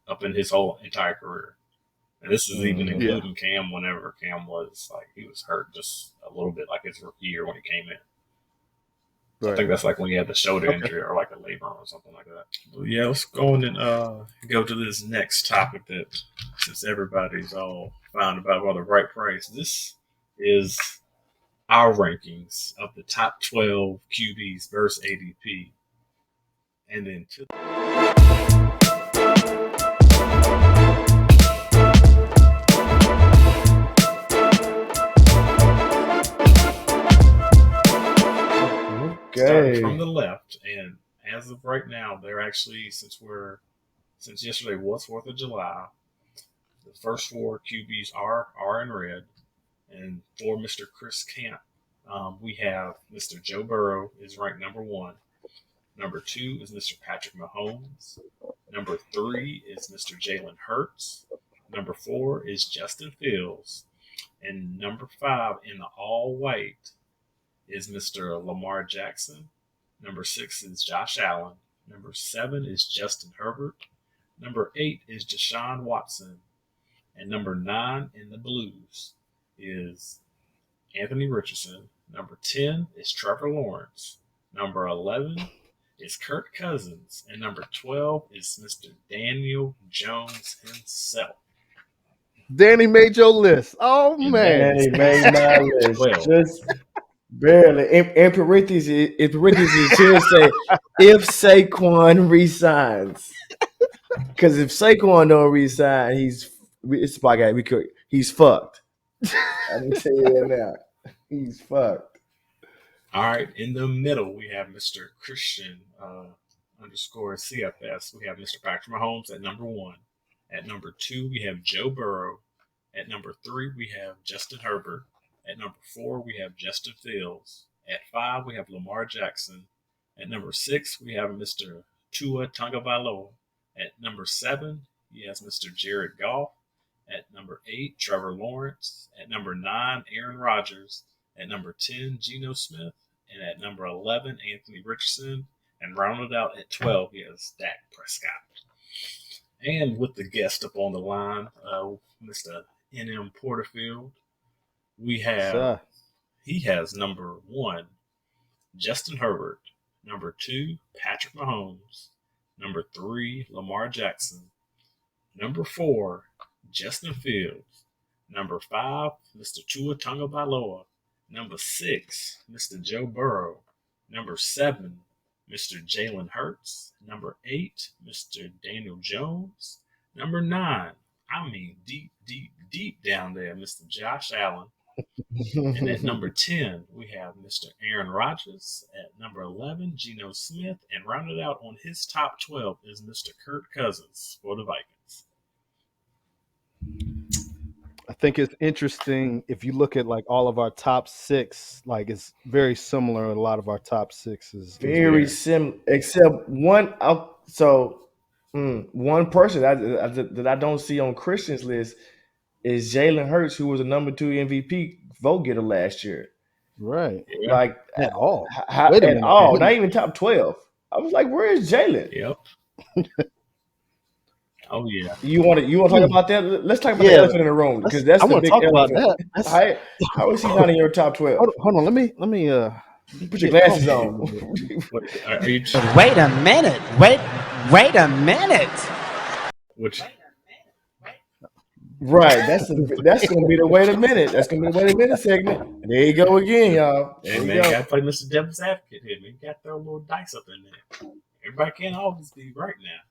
up in his whole entire career. And this is even Mhm. Yeah. including Cam whenever Cam was like he was hurt just a little bit like his rookie year when he came in. So I think right. that's like when he had the shoulder Okay. injury or like a labrum or something like that. But yeah, let's go on and go to this next topic that since everybody's all found about the right price, this is our rankings of the top 12 QBs versus ADP. And then starting Okay. from the left, and as of right now, they're actually since yesterday was 4th of July, the first 4 QBs are in red, and for Mr. Kris Camp, we have Mr. Joe Burrow is ranked number 1. Number 2 is Mr. Patrick Mahomes. Number 3 is Mr. Jalen Hurts. Number 4 is Justin Fields, and number 5 in the all white is Mr. Lamar Jackson. Number 6 is Josh Allen. Number 7 is Justin Herbert. Number 8 is Deshaun Watson. And number 9 in the blues is Anthony Richardson. Number 10 is Trevor Lawrence. Number 11 is Kirk Cousins. And number 12 is Mr. Daniel Jones himself. Danny made your list. Oh And man. Danny made my list. 12. Just barely. In parentheses, it should say if Saquon resigns. Because if Saquon don't resign, it's my guy. He's fucked. I can tell you that now. He's fucked. All right, in the middle, we have Mr. Christian underscore CFS. We have Mr. Patrick Mahomes at number 1. At number 2, we have Joe Burrow. At number 3, we have Justin Herbert. At number 4, we have Justin Fields. At 5, we have Lamar Jackson. At number 6, we have Mr. Tua Tagovailoa. At number 7, he has Mr. Jared Goff. At number 8, Trevor Lawrence. At number 9, Aaron Rodgers. At number 10, Geno Smith. And at number 11, Anthony Richardson. And rounded out at 12, he has Dak Prescott. And with the guest up on the line, Mr. Nygel Porterfield, he has number 1, Justin Herbert. Number 2, Patrick Mahomes. Number 3, Lamar Jackson. Number 4, Justin Fields. Number 5, Mr. Tua Tagovailoa. Number 6, Mr. Joe Burrow. Number 7, Mr. Jalen Hurts. Number 8, Mr. Daniel Jones. Number 9, I mean deep down there, Mr. Josh Allen. And at number 10, we have Mr. Aaron Rodgers. At number 11, Geno Smith. And rounded out on his top 12 is Mr. Kirk Cousins for the Vikings. I think it's interesting if you look at like all of our top 6, like it's very similar. A lot of our top 6s. Very similar, except one. One person that I don't see on Christian's list is Jalen Hurts, who was a number 2 MVP vote getter last year. Right. Yeah. Like At all. Wait a minute. Not even top 12. I was like, where is Jalen? Yep. Oh yeah. You want to talk about that? Let's talk about the elephant in the room because that's the big elephant. How is he not in your top 12? Hold on. Let me put your glasses on. Wait a minute. Wait a minute. Which right, that's gonna be the wait a minute. That's gonna be the wait a minute segment. There you go again, y'all. Hey man, you gotta play Mr. Devil's Advocate here, man. You gotta throw a little dice up in there. Everybody can't always be right now.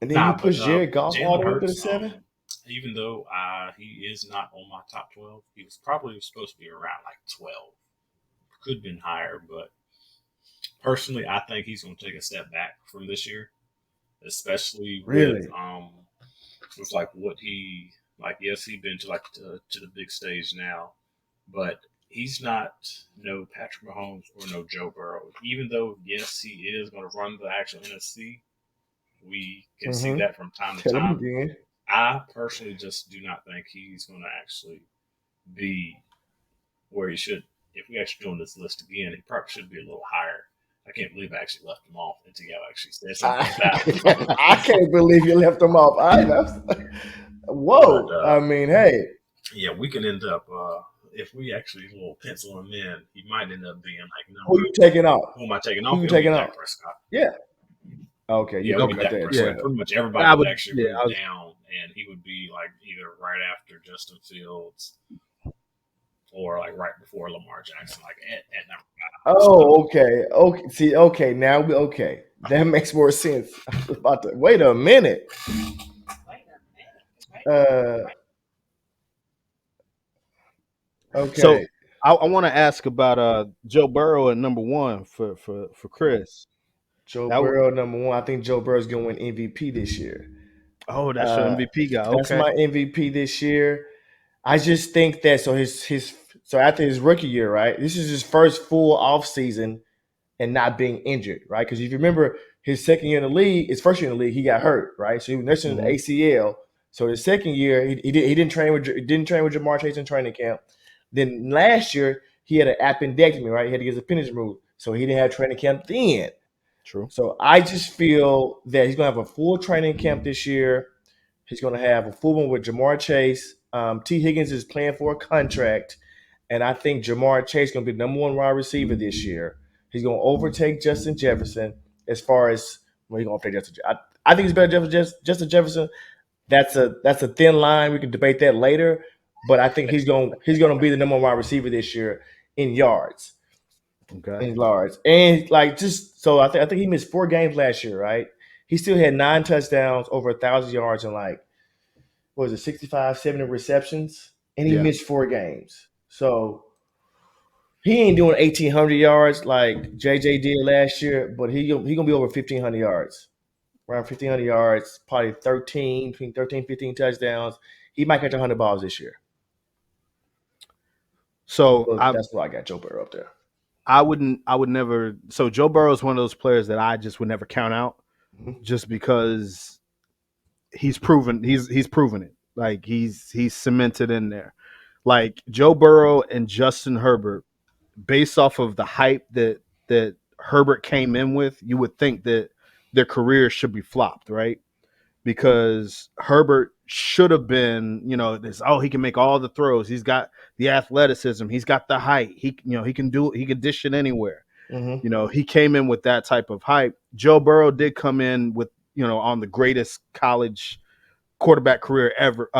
And then you push Jared Goff all the way to the 7? Even though he is not on my top 12, he was probably supposed to be around like 12. Could have been higher, but personally, I think he's going to take a step back from this year, especially with like what he like. Yes, he's been to like to the big stage now, but he's not no Patrick Mahomes or no Joe Burrow. Even though yes, he is going to run the actual NFC. We can see that from time to time. I personally just do not think he's going to actually be where he should. If we actually go on this list again, he probably should be a little higher. I can't believe I actually left him off until y'all actually said something about I can't believe you left him off. Whoa. But, I mean, hey. Yeah, we can end up, if we actually little pencil him in, he might end up being like number. Who you taking off? Who am I taking off? Who you taking off? Dak Prescott. Yeah. Okay. Yeah, You we got Dak that. Prescott. Yeah. Pretty much everybody would actually yeah, move down, and he would be like either right after Justin Fields or like right before Lamar Jackson, like at number 5. Oh, okay. Okay. See, okay. Now we okay. That makes more sense. I was about to wait a minute. Okay. So I want to ask about Joe Burrow at number 1 for Kris. Joe Burrow number 1. I think Joe Burrow's gonna win MVP this year. Oh, that's your MVP guy. Okay. That's my MVP this year. I just think that so after his rookie year, right? This is his first full off season and not being injured, right? Because if you remember his second year in the league, his first year in the league, he got hurt, right? So he was nursing the ACL. So his second year, he didn't train with Jamar Chase in training camp. Then last year he had an appendectomy, right? He had to get his appendage removed, so he didn't have training camp then. True. So I just feel that he's gonna have a full training camp this year. He's gonna have a full one with Jamar Chase. T. Higgins is playing for a contract, and I think Jamar Chase is gonna be the number 1 wide receiver this year. He's gonna overtake Justin Jefferson as far as he's gonna overtake Justin. I think he's better than Justin Jefferson. That's a thin line. We can debate that later, but I think he's gonna be the number 1 wide receiver this year in yards. Okay. In yards. And like so I think he missed 4 games last year, right? He still had 9 touchdowns, over 1,000 yards, and like what was it, 65, 70 receptions, and he missed 4 games. So he ain't doing 1,800 yards like JJ did last year, but he gonna be over 1,500 yards. Around 1,500 yards, probably between 13, 15 touchdowns. He might catch 100 balls this year. So that's why I got Joe Burrow up there. I would never. So Joe Burrow is one of those players that I just would never count out, just because he's proven it. Like he's cemented in there. Like Joe Burrow and Justin Herbert, based off of the hype that Herbert came in with, you would think that their careers should be flopped, right? Because Herbert should have been, he can make all the throws. He's got the athleticism. He's got the height. He can dish it anywhere. He came in with that type of hype. Joe Burrow did come in with, on the greatest college quarterback career ever,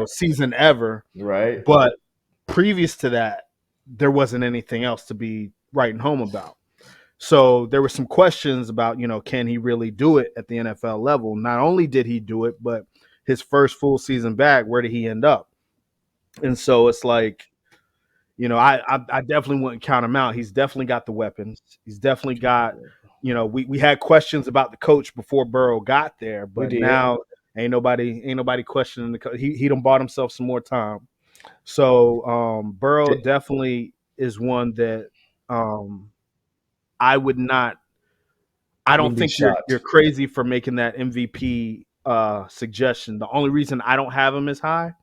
season ever. Right. But previous to that, there wasn't anything else to be writing home about. So there were some questions about, can he really do it at the NFL level? Not only did he do it, but his first full season back, where did he end up? And so it's like, I definitely wouldn't count him out. He's definitely got the weapons. He's definitely got, we had questions about the coach before Burrow got there, but now ain't nobody questioning the coach. He done bought himself some more time. So Burrow definitely is one that I would not. I don't think you're crazy for making that MVP suggestion. The only reason I don't have him as high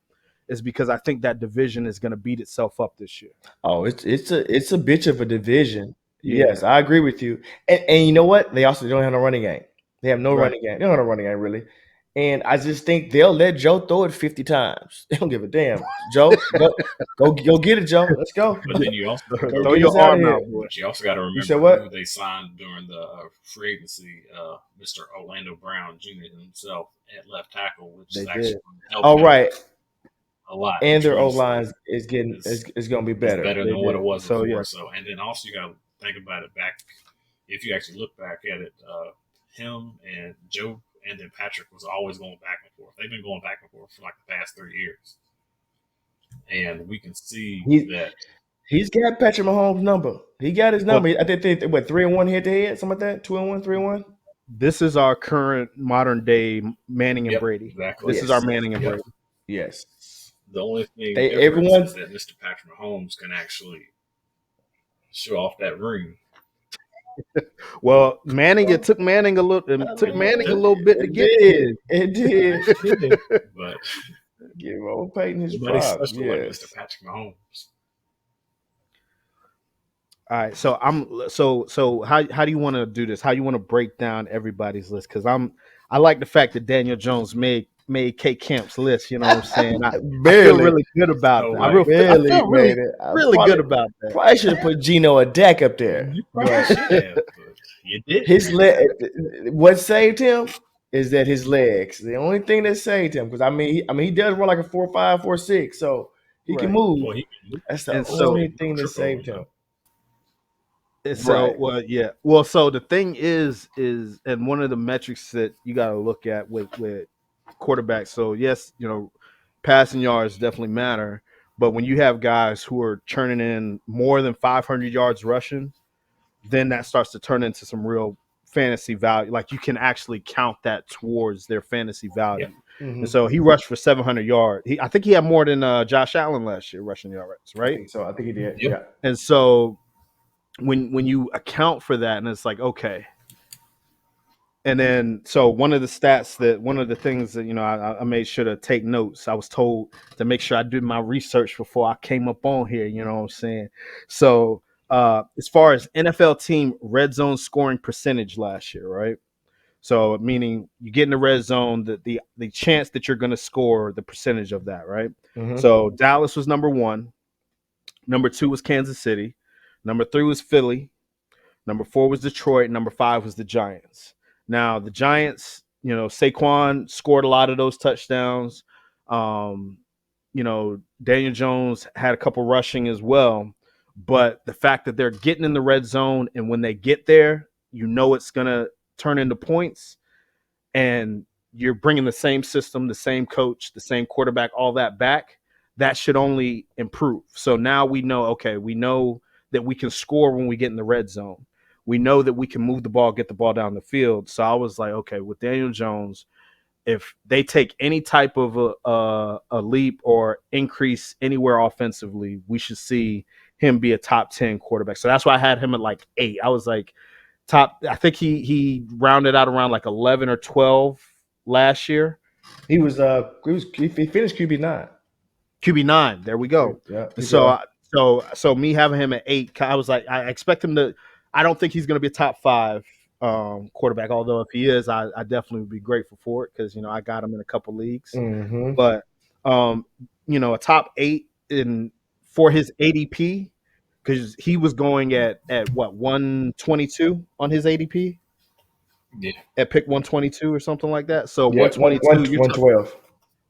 is because I think that division is going to beat itself up this year. Oh, it's a bitch of a division. Yeah. Yes, I agree with you. And you know what? They also don't have no running game. They have no running game. They don't have no running game really. And I just think they'll let Joe throw it 50 times. They don't give a damn. Joe, go get it, Joe. Let's go. But then you also throw your arm out. But you also got to remember who they signed during the free agency, Mr. Orlando Brown Jr. himself at left tackle, which is actually right. A lot. And their O-line is going to be better. It's better than what it was before. So, and then also you got to think about it back. If you actually look back at it, him and Joe and then Patrick was always going back and forth. They've been going back and forth for like the past 3 years. And we can see that he's got Patrick Mahomes' number. He got his number. I think 3-1 head-to-head, something like that? 2-1, 3-1? This is our current modern day Manning and Brady. Exactly. This is our Manning and Brady. Yes. The only thing everyone's is that Mr. Patrick Mahomes can actually show off that ring. Well, it took Manning a little bit to get it. It did. But give old Peyton his props. Like Mr. Patrick Mahomes. All right, so how do you want to do this? How you want to break down everybody's list? Because I like the fact that Daniel Jones made K Camp's list. You know what I'm saying? I feel Barely, really good about So that. like, I barely feel made it. I really good about that. probably should have put Geno or Dak up there, you probably but should have, but you did. his leg. What saved him is that his legs. The only thing that saved him, because he does run like a 4.5, 4.6, so he can Right. move. Well, he can move. That's the And so only thing that Trip over saved him. him. Right. well, yeah. Well, so the thing is, and one of the metrics that you got to look at with quarterbacks. So yes, passing yards definitely matter, but when you have guys who are churning in more than 500 yards rushing, then that starts to turn into some real fantasy value. Like you can actually count that towards their fantasy value. Yeah. Mhm. And so he rushed for 700 yards. I think he had more than Josh Allen last year rushing yards, I right? think so. I think he did. Yep. Yeah. And so when you account for that, and it's like, okay. And then so one of the things that I made sure to take notes. I was told to make sure I did my research before I came up on here. You know what I'm saying? So as far as NFL team red zone scoring percentage last year, right? So meaning you get in the red zone, the chance that you're going to score, the percentage of that, right? Mhm. So Dallas was number 1, number 2 was Kansas City, number 3 was Philly, number 4 was Detroit, number 5 was the Giants. Now the Giants, Saquon scored a lot of those touchdowns. Daniel Jones had a couple rushing as well. But the fact that they're getting in the red zone, and when they get there, it's going to turn into points, and you're bringing the same system, the same coach, the same quarterback, all that back, that should only improve. So now we know that we can score when we get in the red zone. We know that we can move the ball, get the ball down the field. So I was like, okay, with Daniel Jones, if they take any type of a leap or increase anywhere offensively, we should see him be a top 10 quarterback. So that's why I had him at like 8. I was like I think he rounded out around like 11 or 12 last year. He finished QB9. QB9, there we go. Yeah. So me having him at 8, I was like, I expect him to. I don't think he's going to be a top 5 quarterback. Although if he is, I definitely would be grateful for it because I got him in a couple leagues. Mhm. But a top 8 for his ADP, because he was going at what, 122 on his ADP. Yeah. At pick 122 or something like that. So Yeah, 122, 112.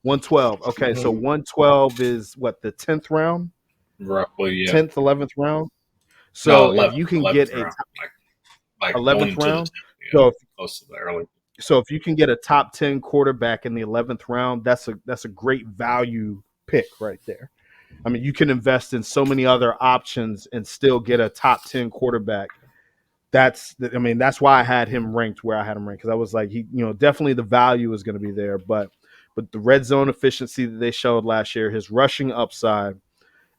112. Okay, so 112 is what, the 10th round, Roughly, yeah. 10th, 11th round. So No, if you can get a round, like 11th round, close to the early. So if you can get a top 10 quarterback in the 11th round, that's a great value pick right there. I mean, you can invest in so many other options and still get a top 10 quarterback. That's why I had him ranked where I had him ranked, because I was like, definitely the value is going to be there, but the red zone efficiency that they showed last year, his rushing upside,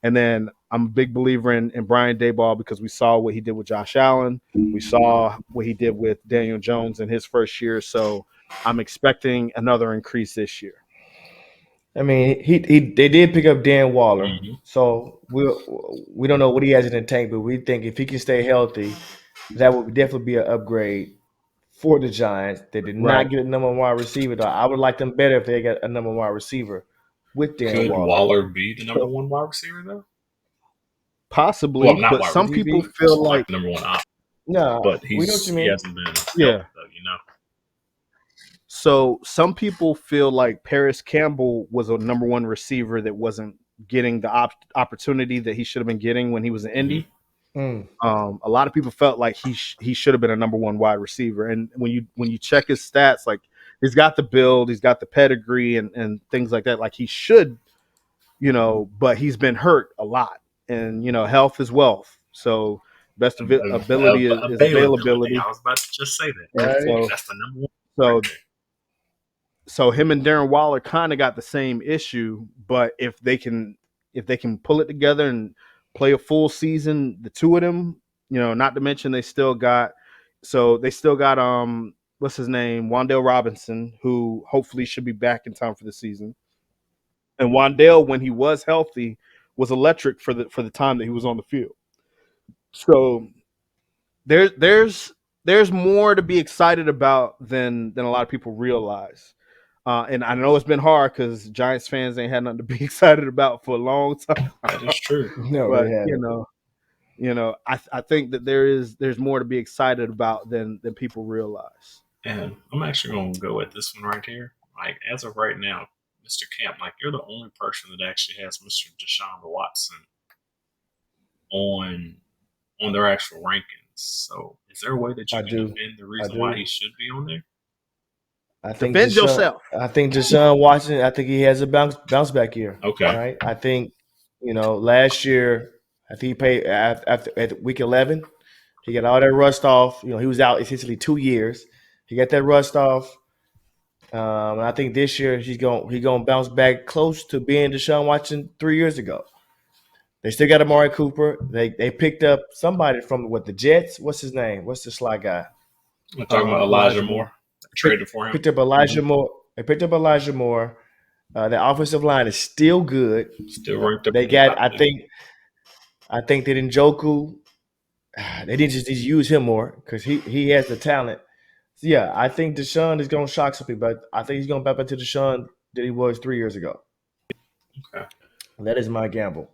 and then I'm a big believer in Brian Daboll because we saw what he did with Josh Allen, we saw what he did with Daniel Jones in his first year, so I'm expecting another increase this year. I mean, they did pick up Dan Waller, Mhm. so we don't know what he has in the tank, but we think if he can stay healthy, that would definitely be an upgrade for the Giants. They did not Right. get a number 1 wide receiver, though. I would like them better if they got a number 1 wide receiver with Dan Could Waller. Waller be the number 1 wide receiver though? Possibly, Well, not but wide some receiver, people just feel like like the number 1 option. No, But we know what you he mean. hasn't been Yeah. healthy, though. So some people feel like Paris Campbell was a number 1 receiver that wasn't getting the opportunity that he should have been getting when he was in Indy. Mm. A lot of people felt like he should have been a number 1 wide receiver. And when you check his stats, like he's got the build, he's got the pedigree and things like that. Like he should, but he's been hurt a lot. And health is wealth. So best ability is availability. I was about to just say that. Right. So, That's the number 1. so right there. So him and Darren Waller kind of got the same issue, but if they can pull it together and play a full season, the two of them, not to mention they still got what's his name, Wan'Dale Robinson, who hopefully should be back in time for the season. And Wan'Dale, when he was healthy, was electric for the time that he was on the field. So there's more to be excited about than a lot of people realize. And I know it's been hard because Giants fans ain't had nothing to be excited about for a long time. That is true. No, But they haven't. I think that there's more to be excited about than people realize. And I'm actually going to go with this one right here. Like, as of right now, Mr. Camp, like, you're the only person that actually has Mr. Deshaun Watson on their actual rankings. So, is there a way that you I can do. defend the reason why he should be on there? I think Defend yourself. I think Deshaun Watson. I think he has a bounce back year. Okay. Right. I think last year I think he paid after at week 11. He got all that rust off. He was out essentially 2 years. He got that rust off. And I think this year he's gonna bounce back close to being Deshaun Watson 3 years ago. They still got Amari Cooper. They picked up somebody from the Jets. What's his name? What's the slot guy? I'm talking about Elijah Moore. Traded for him. Picked up Elijah Moore. They picked up Elijah Moore. The offensive line is still good. Still ranked up. They got. I think that Njoku. They didn't just use him more because he has the talent. So yeah, I think Deshaun is going to shock some people, but I think he's going to back into Deshaun that he was 3 years ago. Okay. That is my gamble.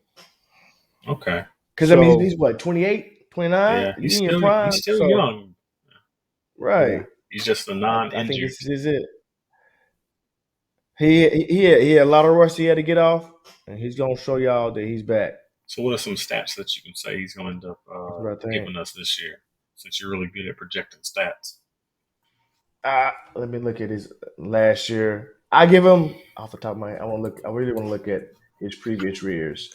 Okay. Because, I mean, he's what, 28, 29? Yeah, he's still young. Right. Yeah. He's just a non-injured. I think this is it. He had a lot of rust he had to get off, and he's going to show y'all that he's back. So what are some stats that you can say he's going to end up giving us this year, since you're really good at projecting stats? Let me look at his last year. I give him, off the top of my head, I really want to look at his previous years.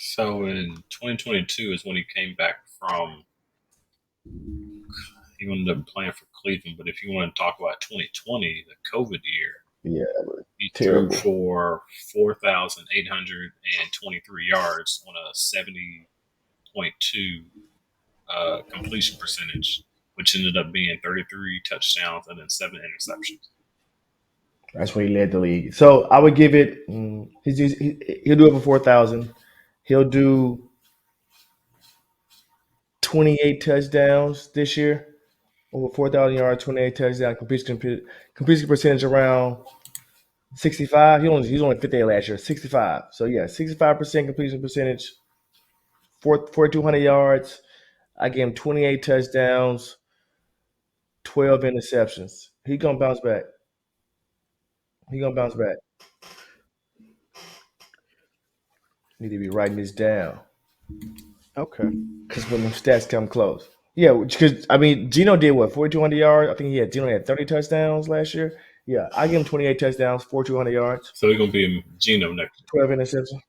So in 2022 is when he came back from. He ended up playing for Cleveland, but if you want to talk about 2020, the COVID year, he terrible. threw for 4,823 yards on a 70.2 completion percentage, which ended up being 33 touchdowns and then 7 interceptions. That's when he led the league. So I would give it. He'll do over 4,000. He'll do 28 touchdowns this year. Over 4,000 yards, 28 touchdowns, completion percentage around 65. He's only 58 last year, 65. So yeah, 65% completion percentage, 4,200 yards. I gave him 28 touchdowns, 12 interceptions. He's gonna bounce back. Need to be writing this down. Okay. Because when the stats come close. Yeah, because, I mean, Geno did what, 4,200 yards? I think Geno had 30 touchdowns last year. Yeah, I give him 28 touchdowns, 4,200 yards. So he's going to be in Geno next year. 12 interceptions.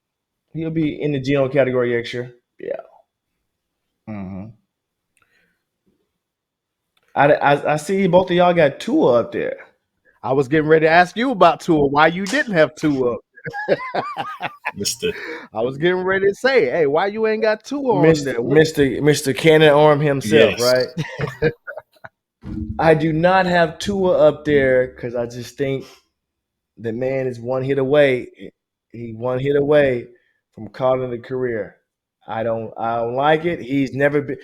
He'll be in the Geno category next year. Yeah. Mm-hmm. I see both of y'all got Tua up there. I was getting ready to ask you about Tua, why you didn't have Tua up. I was getting ready to say, hey, why you ain't got Tua on there? Mr. Cannon Arm himself, yes. Right? I do not have Tua up there because I just think the man is one hit away. He one hit away from calling a career. I don't like it. He's never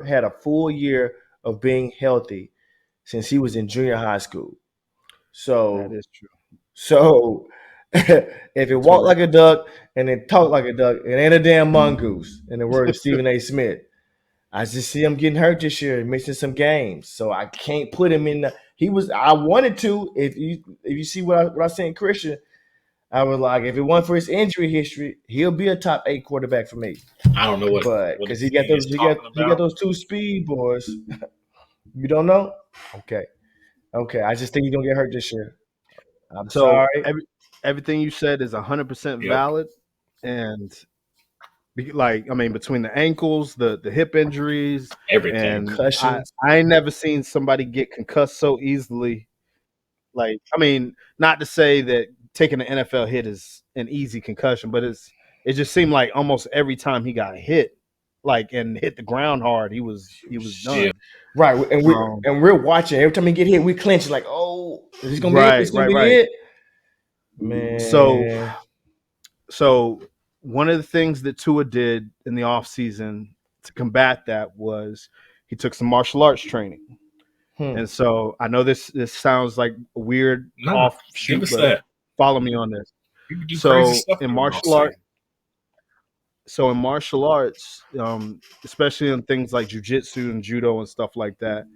had a full year of being healthy since he was in junior high school. So that is true. So if it walk like a duck and it talk like a duck, it ain't a damn mongoose, in the word of Stephen A. Smith. I just see him getting hurt this year, missing some games. So I can't put him in I wanted to. If you see what I sent Christian, I was like, if it wasn't for his injury history, he'll be a top 8 quarterback for me. I don't know what because he got those 2 speed boys. You don't know? Okay. I just think he's gonna get hurt this year. I'm sorry. Everything you said is 100% valid, and between the ankles, the hip injuries, everything, and concussions. I ain't never seen somebody get concussed so easily. Not to say that taking an NFL hit is an easy concussion, but it just seemed like almost every time he got hit, and hit the ground hard, he was done. Yeah. Right, and we're watching every time he get hit, we clinch like, oh, is he gonna be hit? Man. So one of the things that Tua did in the offseason to combat that was he took some martial arts training. And so I know this sounds like a weird No, offshoot, give us but that. follow me on this. People do So crazy stuff in during martial off-season. arts, especially in things like jiu-jitsu and judo and stuff like that,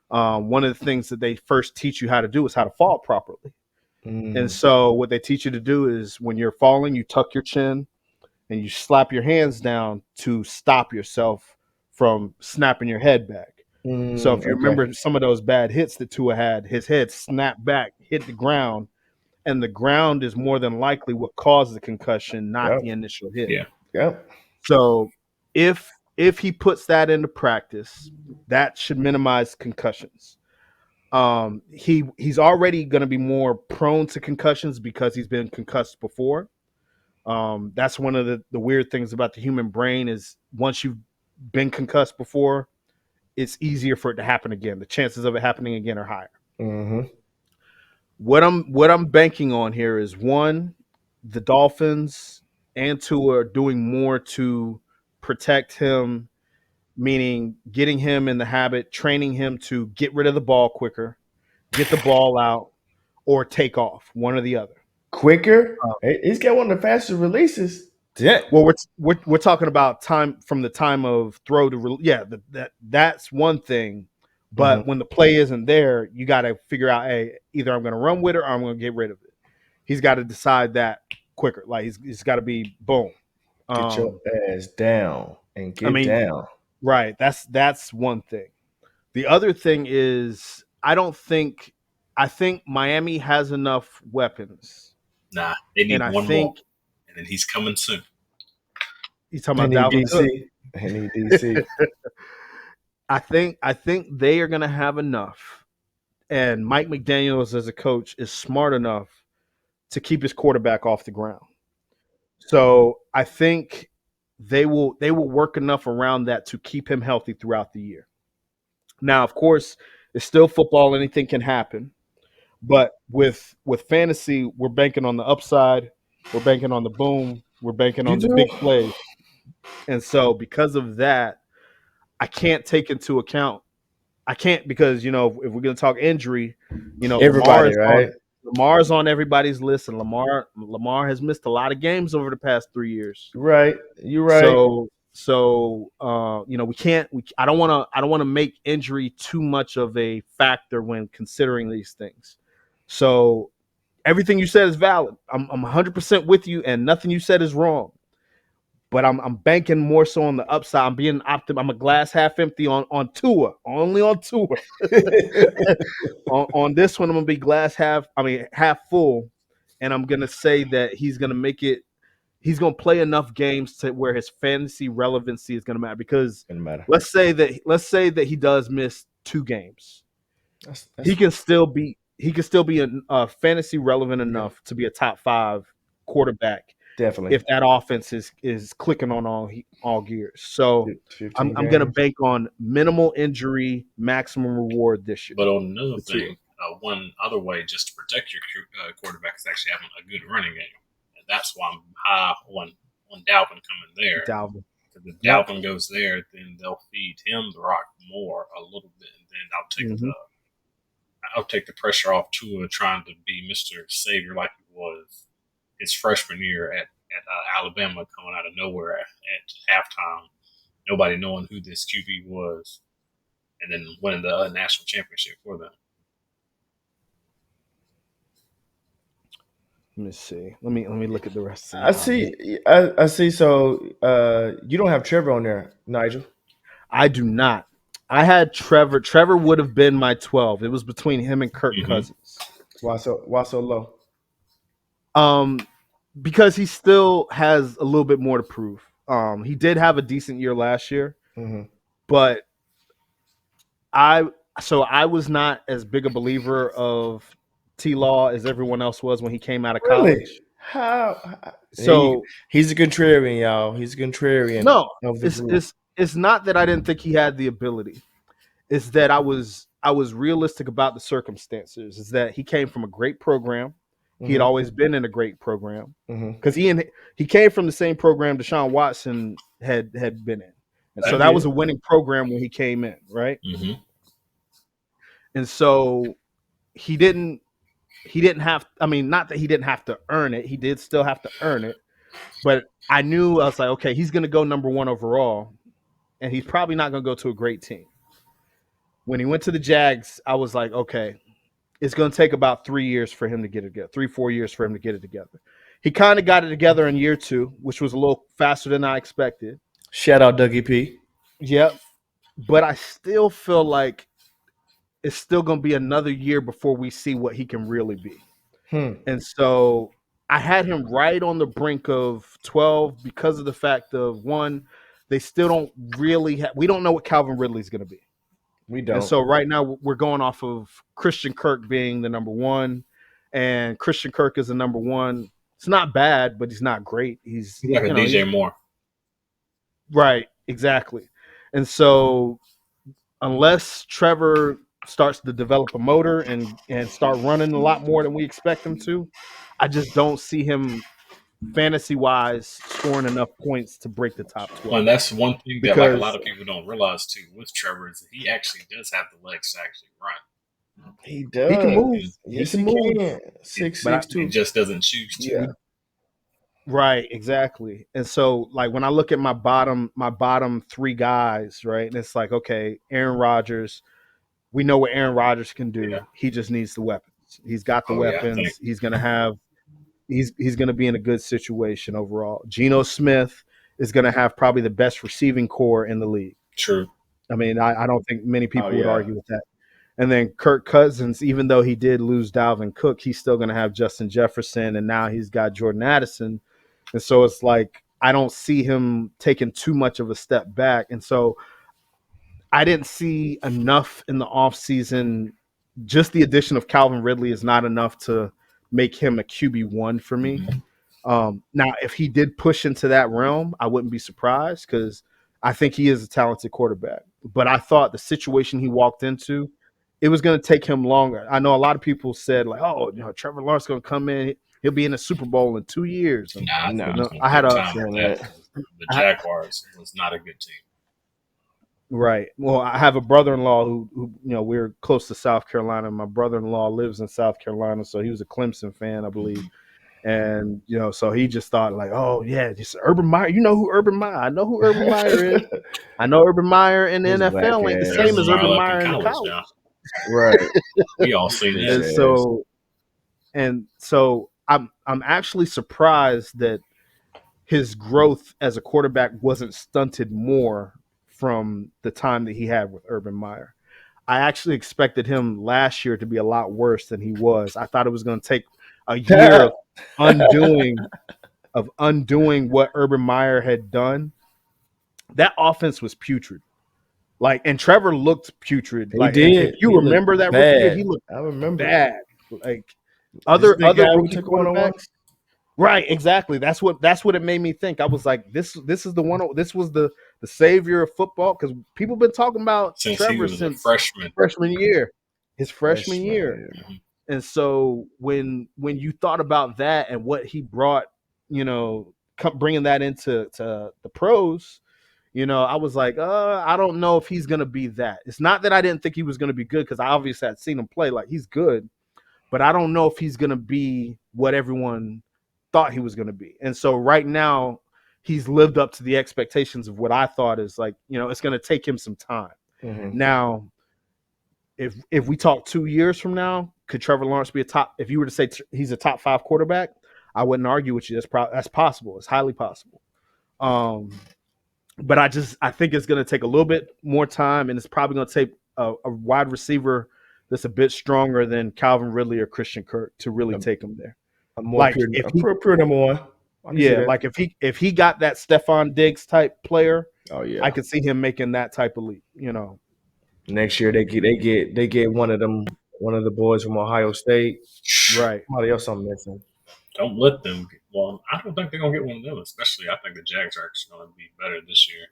one of the things that they first teach you how to do is how to fall properly. And so what they teach you to do is when you're falling, you tuck your chin and you slap your hands down to stop yourself from snapping your head back. So if you remember some of those bad hits that Tua had, his head snapped back, hit the ground, and the ground is more than likely what caused the concussion, not the initial hit. Yeah. Yep. So if he puts that into practice, that should minimize concussions. He's already going to be more prone to concussions because he's been concussed before. That's one of the weird things about the human brain is once you've been concussed before, it's easier for it to happen again. The chances of it happening again are higher. Mm-hmm. What I'm banking on here is one, the Dolphins and Tua are doing more to protect him, meaning getting him in the habit, training him to get rid of the ball quicker, get the ball out, or take off, one or the other. Quicker? He's got one of the fastest releases. Yeah. Well, we're talking about time from the time of throw to that's one thing. But when the play isn't there, you got to figure out, hey, either I'm going to run with it or I'm going to get rid of it. He's got to decide that quicker. Like he's got to be boom. Get your ass down and get down. Right. That's one thing. The other thing is I think Miami has enough weapons. Nah, they need one more. And then he's coming soon. He's talking about Dalvin Cook. I need DC. I think they are going to have enough. And Mike McDaniels as a coach is smart enough to keep his quarterback off the ground. So I think they will work enough around that to keep him healthy throughout the year. Now, of course, it's still football. Anything can happen. But with fantasy, we're banking on the upside. We're banking on the boom. We're banking on the big plays. And so because of that, I can't take into account. I can't because, if we're going to talk injury, everybody, right? Lamar's on everybody's list, and Lamar has missed a lot of games over the past 3 years. Right. You're right. So we can't. I don't want to make injury too much of a factor when considering these things. So everything you said is valid. I'm 100% with you, and nothing you said is wrong. But I'm banking more so on the upside. I'm being optimistic. I'm a glass half empty on Tua, only on Tua. on this one, I'm gonna be half full, and I'm gonna say that he's gonna make it. He's gonna play enough games to where his fantasy relevancy is gonna matter. Because let's say that he does miss 2 games. He can still be fantasy relevant enough to be a top 5 quarterback. Definitely. If that offense is clicking on all gears. So I'm going to bank on minimal injury, maximum reward this year. But on another thing, one other way just to protect your quarterback is actually having a good running game. And that's why I'm high on Dalvin coming there. Dalvin. Because if Dalvin goes there, then they'll feed him the rock more a little bit. And then I'll take the pressure off Tua trying to be Mr. Savior like he was his freshman year at Alabama, coming out of nowhere at halftime, nobody knowing who this QB was, and then winning the national championship for them. Let me see. Let me look at the rest of the I see. So you don't have Trevor on there, Nygel? I do not. I had Trevor. Trevor would have been my 12. It was between him and Kirk Cousins. Why so low? Because he still has a little bit more to prove. He did have a decent year last year, but I was not as big a believer of T-Law as everyone else was when he came out of college. How? So he's a contrarian, y'all. He's a contrarian. No, it's not that I didn't think he had the ability. It's that I was realistic about the circumstances. Is that he came from a great program. He had always been in a great program Mm-hmm. because he came from the same program Deshaun Watson had been in, and so that was a winning program when he came in, right? Mm-hmm. And so he didn't have. I mean, not that he didn't have to earn it. He did still have to earn it, but I was like, okay, he's going to go number 1 overall, and he's probably not going to go to a great team. When he went to the Jags, I was like, okay, it's going to take about 3 years for him to get it together, 3-4 years for him to get it together. He kind of got it together in year 2, which was a little faster than I expected. Shout out Dougie P. Yep. But I still feel like it's still going to be another year before we see what he can really be. And so I had him right on the brink of 12 because of the fact of, one, they still don't really we don't know what Calvin Ridley's going to be. We don't. And so right now we're going off of Christian Kirk being the number 1, and Christian Kirk is the number 1. It's not bad, but he's not great. He's like a DJ Moore. Right, exactly. And so unless Trevor starts to develop a motor and start running a lot more than we expect him to, I just don't see him fantasy-wise scoring enough points to break the top 12. Well, and that's one thing that like a lot of people don't realize too with Trevor is that he actually does have the legs to actually run. He does. He can move. Yes, he can. 6'2". He just doesn't choose to. Yeah. Right, exactly. And so, like, when I look at my bottom 3 guys, right, and it's like, okay, Aaron Rodgers, we know what Aaron Rodgers can do. Yeah. He just needs the weapons. He's got the weapons. Yeah, he's going to have he's going to be in a good situation overall. Geno Smith is going to have probably the best receiving core in the league. True. I mean, I don't think many people would argue with that. And then Kirk Cousins, even though he did lose Dalvin Cook, he's still going to have Justin Jefferson, and now he's got Jordan Addison. And so it's like I don't see him taking too much of a step back. And so I didn't see enough in the offseason. Just the addition of Calvin Ridley is not enough to make him a QB1 for me. Now, if he did push into that realm, I wouldn't be surprised because I think he is a talented quarterback. But I thought the situation he walked into, it was going to take him longer. I know a lot of people said, like, oh, Trevor Lawrence going to come in. He'll be in the Super Bowl in 2 years. No. I had the Jaguars was not a good team. Right. Well, I have a brother-in-law who we're close to South Carolina. My brother-in-law lives in South Carolina, so he was a Clemson fan, I believe. And, so he just thought like, oh, yeah, just Urban Meyer. You know who Urban Meyer? I know who Urban Meyer is. I know Urban Meyer in the NFL ain't the same as Urban Meyer in college. Now. Right. We all seen that. And so I'm actually surprised that his growth as a quarterback wasn't stunted more from the time that he had with Urban Meyer. I actually expected him last year to be a lot worse than he was. I thought it was going to take a year of undoing what Urban Meyer had done. That offense was putrid. Like, and Trevor looked putrid. He did. If you remember that rookie year, he looked bad. Like other rookie quarterbacks. Right, exactly. That's what it made me think. I was like, this is the one. This was the savior of football because people been talking about since Trevor he was since freshman year, his freshman year. Mm-hmm. And so when you thought about that and what he brought, bringing that into the pros, I was like, I don't know if he's gonna be that. It's not that I didn't think he was gonna be good because I obviously had seen him play. Like he's good, but I don't know if he's gonna be what everyone thought he was going to be. And so right now he's lived up to the expectations of what I thought is like, it's going to take him some time. Mm-hmm. Now, if we talk 2 years from now, could Trevor Lawrence be if you were to say he's a top 5 quarterback, I wouldn't argue with you. That's possible. It's highly possible. But I think it's going to take a little bit more time, and it's probably going to take a wide receiver that's a bit stronger than Calvin Ridley or Christian Kirk to really take him there. More pure number one. Yeah, like if he got that Stephon Diggs type player, I could see him making that type of leap. Next year they get one of the boys from Ohio State. Right. Somebody else I'm missing. Don't let them. Well, I don't think they're gonna get one of them. Especially, I think the Jags are actually going to be better this year.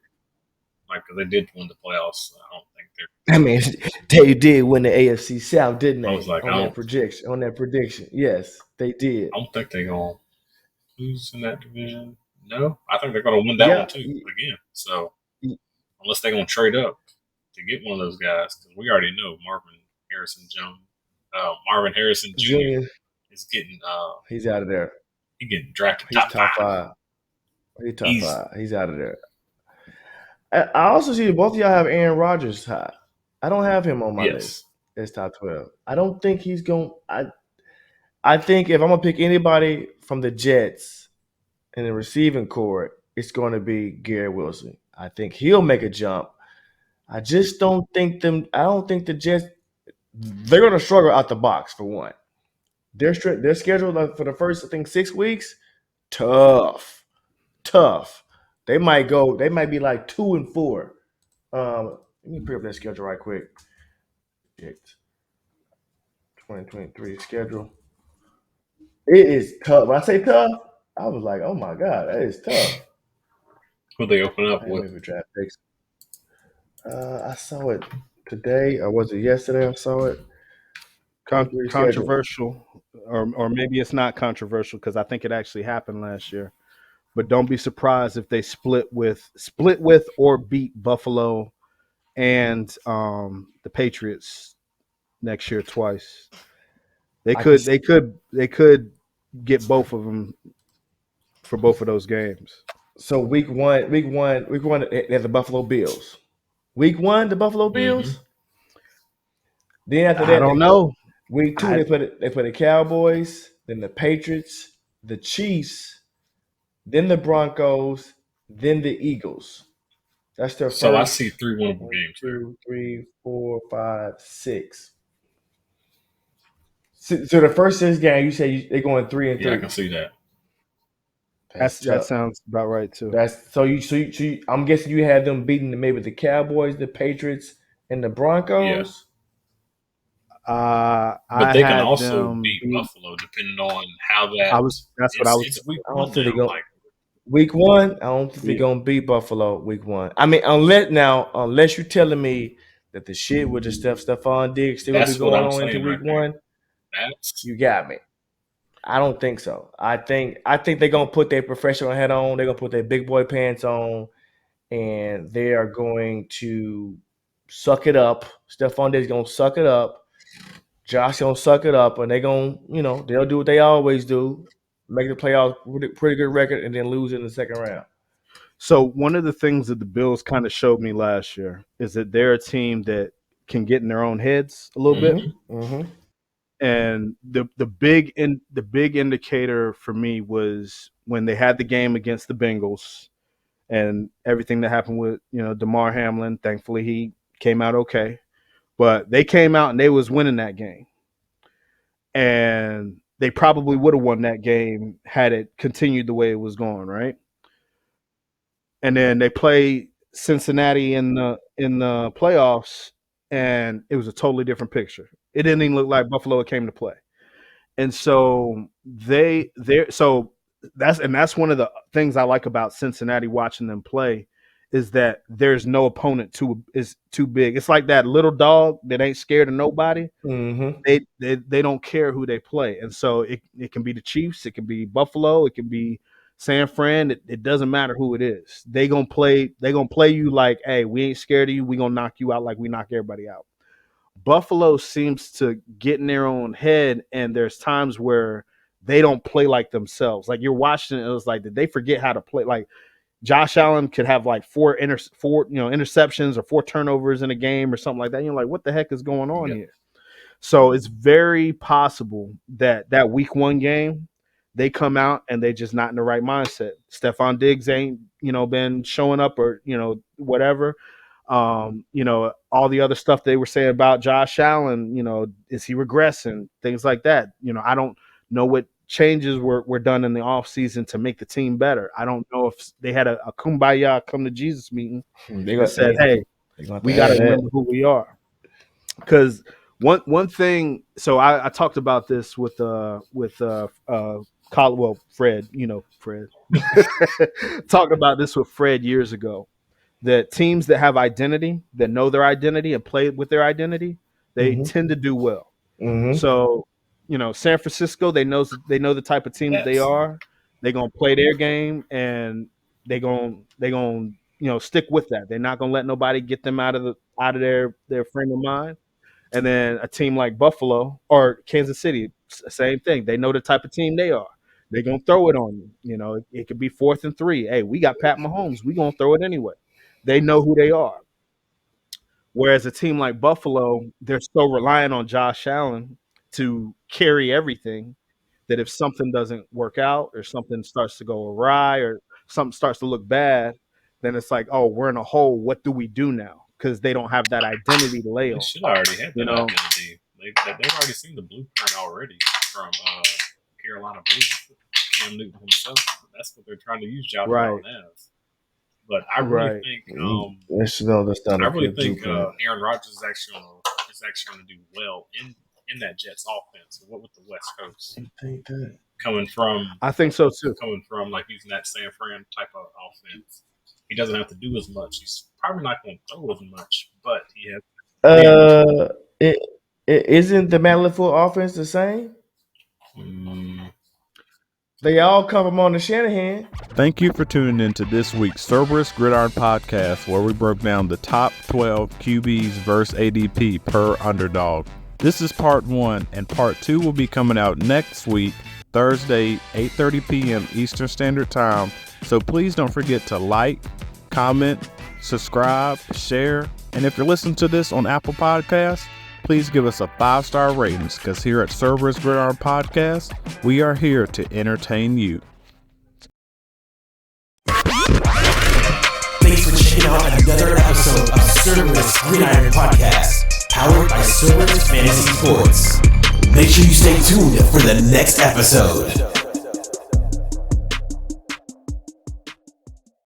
Like, 'cause they did win the playoffs. I don't think they're. I mean, they did win the AFC South, didn't I they? was like, On that projection. On that prediction, yes, they did. I don't think they're going to lose in that division. No, I think they're going to win that one too again. So unless they're going to trade up to get one of those guys, because we already know Marvin Harrison Jr. is getting. He's out of there. He's getting drafted. He's top five. He's top five. He's out of there. I also see both of y'all have Aaron Rodgers high. I don't have him on my list as top 12. I don't think he's going. I think if I'm gonna pick anybody from the Jets in the receiving corps, it's going to be Garrett Wilson. I think he'll make a jump. I just don't think them. I don't think the Jets. They're going to struggle out the box for one. Their schedule for the first, I think, 6 weeks, tough. They might be like 2-4. Let me pick up that schedule right quick. 2023 schedule. It is tough. When I say tough, I was like, oh my God, that is tough. Who they open up with? Draft picks. I saw it today, or was it yesterday? I saw it. Controversial, or maybe it's not controversial because I think it actually happened last year. But don't be surprised if they split with or beat Buffalo and the Patriots next year twice. They could get both of them for both of those games. So week one, they have the Buffalo Bills. Week 1, the Buffalo Bills. Mm-hmm. Then after that, I don't know. Week 2, they play the Cowboys, then the Patriots, the Chiefs, then the Broncos, then the Eagles. That's their first. So I see 3 winnable games. 2, 3, 4, 5, 6. So the first 6 games, you say they're going 3-3. Yeah, I can see that. That sounds about right too. I'm guessing you had them beating maybe the Cowboys, the Patriots, and the Broncos. Yeah. But they can also beat Buffalo depending on how that. That's what I was. I don't think they're going. Week 1, I don't think they're gonna beat Buffalo. Week 1. I mean, unless you're telling me that the shit with the Stephon Diggs still gonna be going on into Week 1, you got me. I don't think so. I think they're gonna put their professional head on. They're gonna put their big boy pants on, and they are going to suck it up. Stephon Diggs gonna suck it up. Josh gonna suck it up, and they're gonna, they'll do what they always do, make the playoffs with a pretty good record, and then lose in the second round. So one of the things that the Bills kind of showed me last year is that they're a team that can get in their own heads a little bit. Mm-hmm. And the big indicator for me was when they had the game against the Bengals and everything that happened with DeMar Hamlin. Thankfully, he came out okay, but they came out and they was winning that game, and they probably would have won that game had it continued the way it was going, right? And then they play Cincinnati in the playoffs, and it was a totally different picture. It didn't even look like Buffalo came to play. And so that's one of the things I like about Cincinnati watching them play is that there's no opponent is too big. It's like that little dog that ain't scared of nobody. Mm-hmm. They don't care who they play. And so it can be the Chiefs, it can be Buffalo, it can be San Fran. It doesn't matter who it is. They gonna play you like, hey, we ain't scared of you. We gonna knock you out like we knock everybody out. Buffalo seems to get in their own head, and there's times where they don't play like themselves. Like you're watching it was like, did they forget how to play? Like Josh Allen could have like four interceptions or 4 turnovers in a game or something like that. You're like, what the heck is going on here? So it's very possible that Week 1 game they come out and they just not in the right mindset. Stephon Diggs ain't been showing up or whatever. All the other stuff they were saying about Josh Allen, is he regressing? Things like that. I don't know what changes were done in the offseason to make the team better. I don't know if they had a kumbaya come to Jesus meeting and said, hey, we got to remember who we are. Because one thing, so I talked about this with Fred, Fred. Talked about this with Fred years ago. that teams that have identity, that know their identity and play with their identity, they tend to do well. So, San Francisco, they know the type of team that they are. They're gonna play their game and they're gonna stick with that. They're not gonna let nobody get them out of their frame of mind. And then a team like Buffalo or Kansas City, same thing. They know the type of team they are. They're gonna throw it on you. It could be 4th and 3. Hey, we got Pat Mahomes. We're gonna throw it anyway. They know who they are. Whereas a team like Buffalo, they're so reliant on Josh Allen to carry everything that if something doesn't work out or something starts to go awry or something starts to look bad, then it's like, oh, we're in a hole. What do we do now? Because they don't have that identity to lay on. They should already have that identity. They've already seen the blueprint already from Carolina Blues. Cam Newton himself. That's what they're trying to use Josh Allen as. But I really think Aaron Rodgers is actually going to do well in that Jets offense. What with the West Coast? I think so too. Coming from like using that San Fran type of offense, he doesn't have to do as much. He's probably not going to throw as much, but he has. Isn't the Matt LaFleur offense the same? They all come from on the Shanahan. Thank you for tuning in to this week's Cerberus Gridiron podcast, where we broke down the top 12 QBs versus ADP per underdog. This is part 1, and part 2 will be coming out next week, Thursday, 8:30 p.m. Eastern Standard Time. So please don't forget to like, comment, subscribe, share, and if you're listening to this on Apple Podcasts, please give us a 5-star ratings, because here at Cerberus Gridiron Podcast, we are here to entertain you. Thanks for checking out another episode of Cerberus Gridiron Podcast, powered by Cerberus Fantasy Sports. Make sure you stay tuned for the next episode.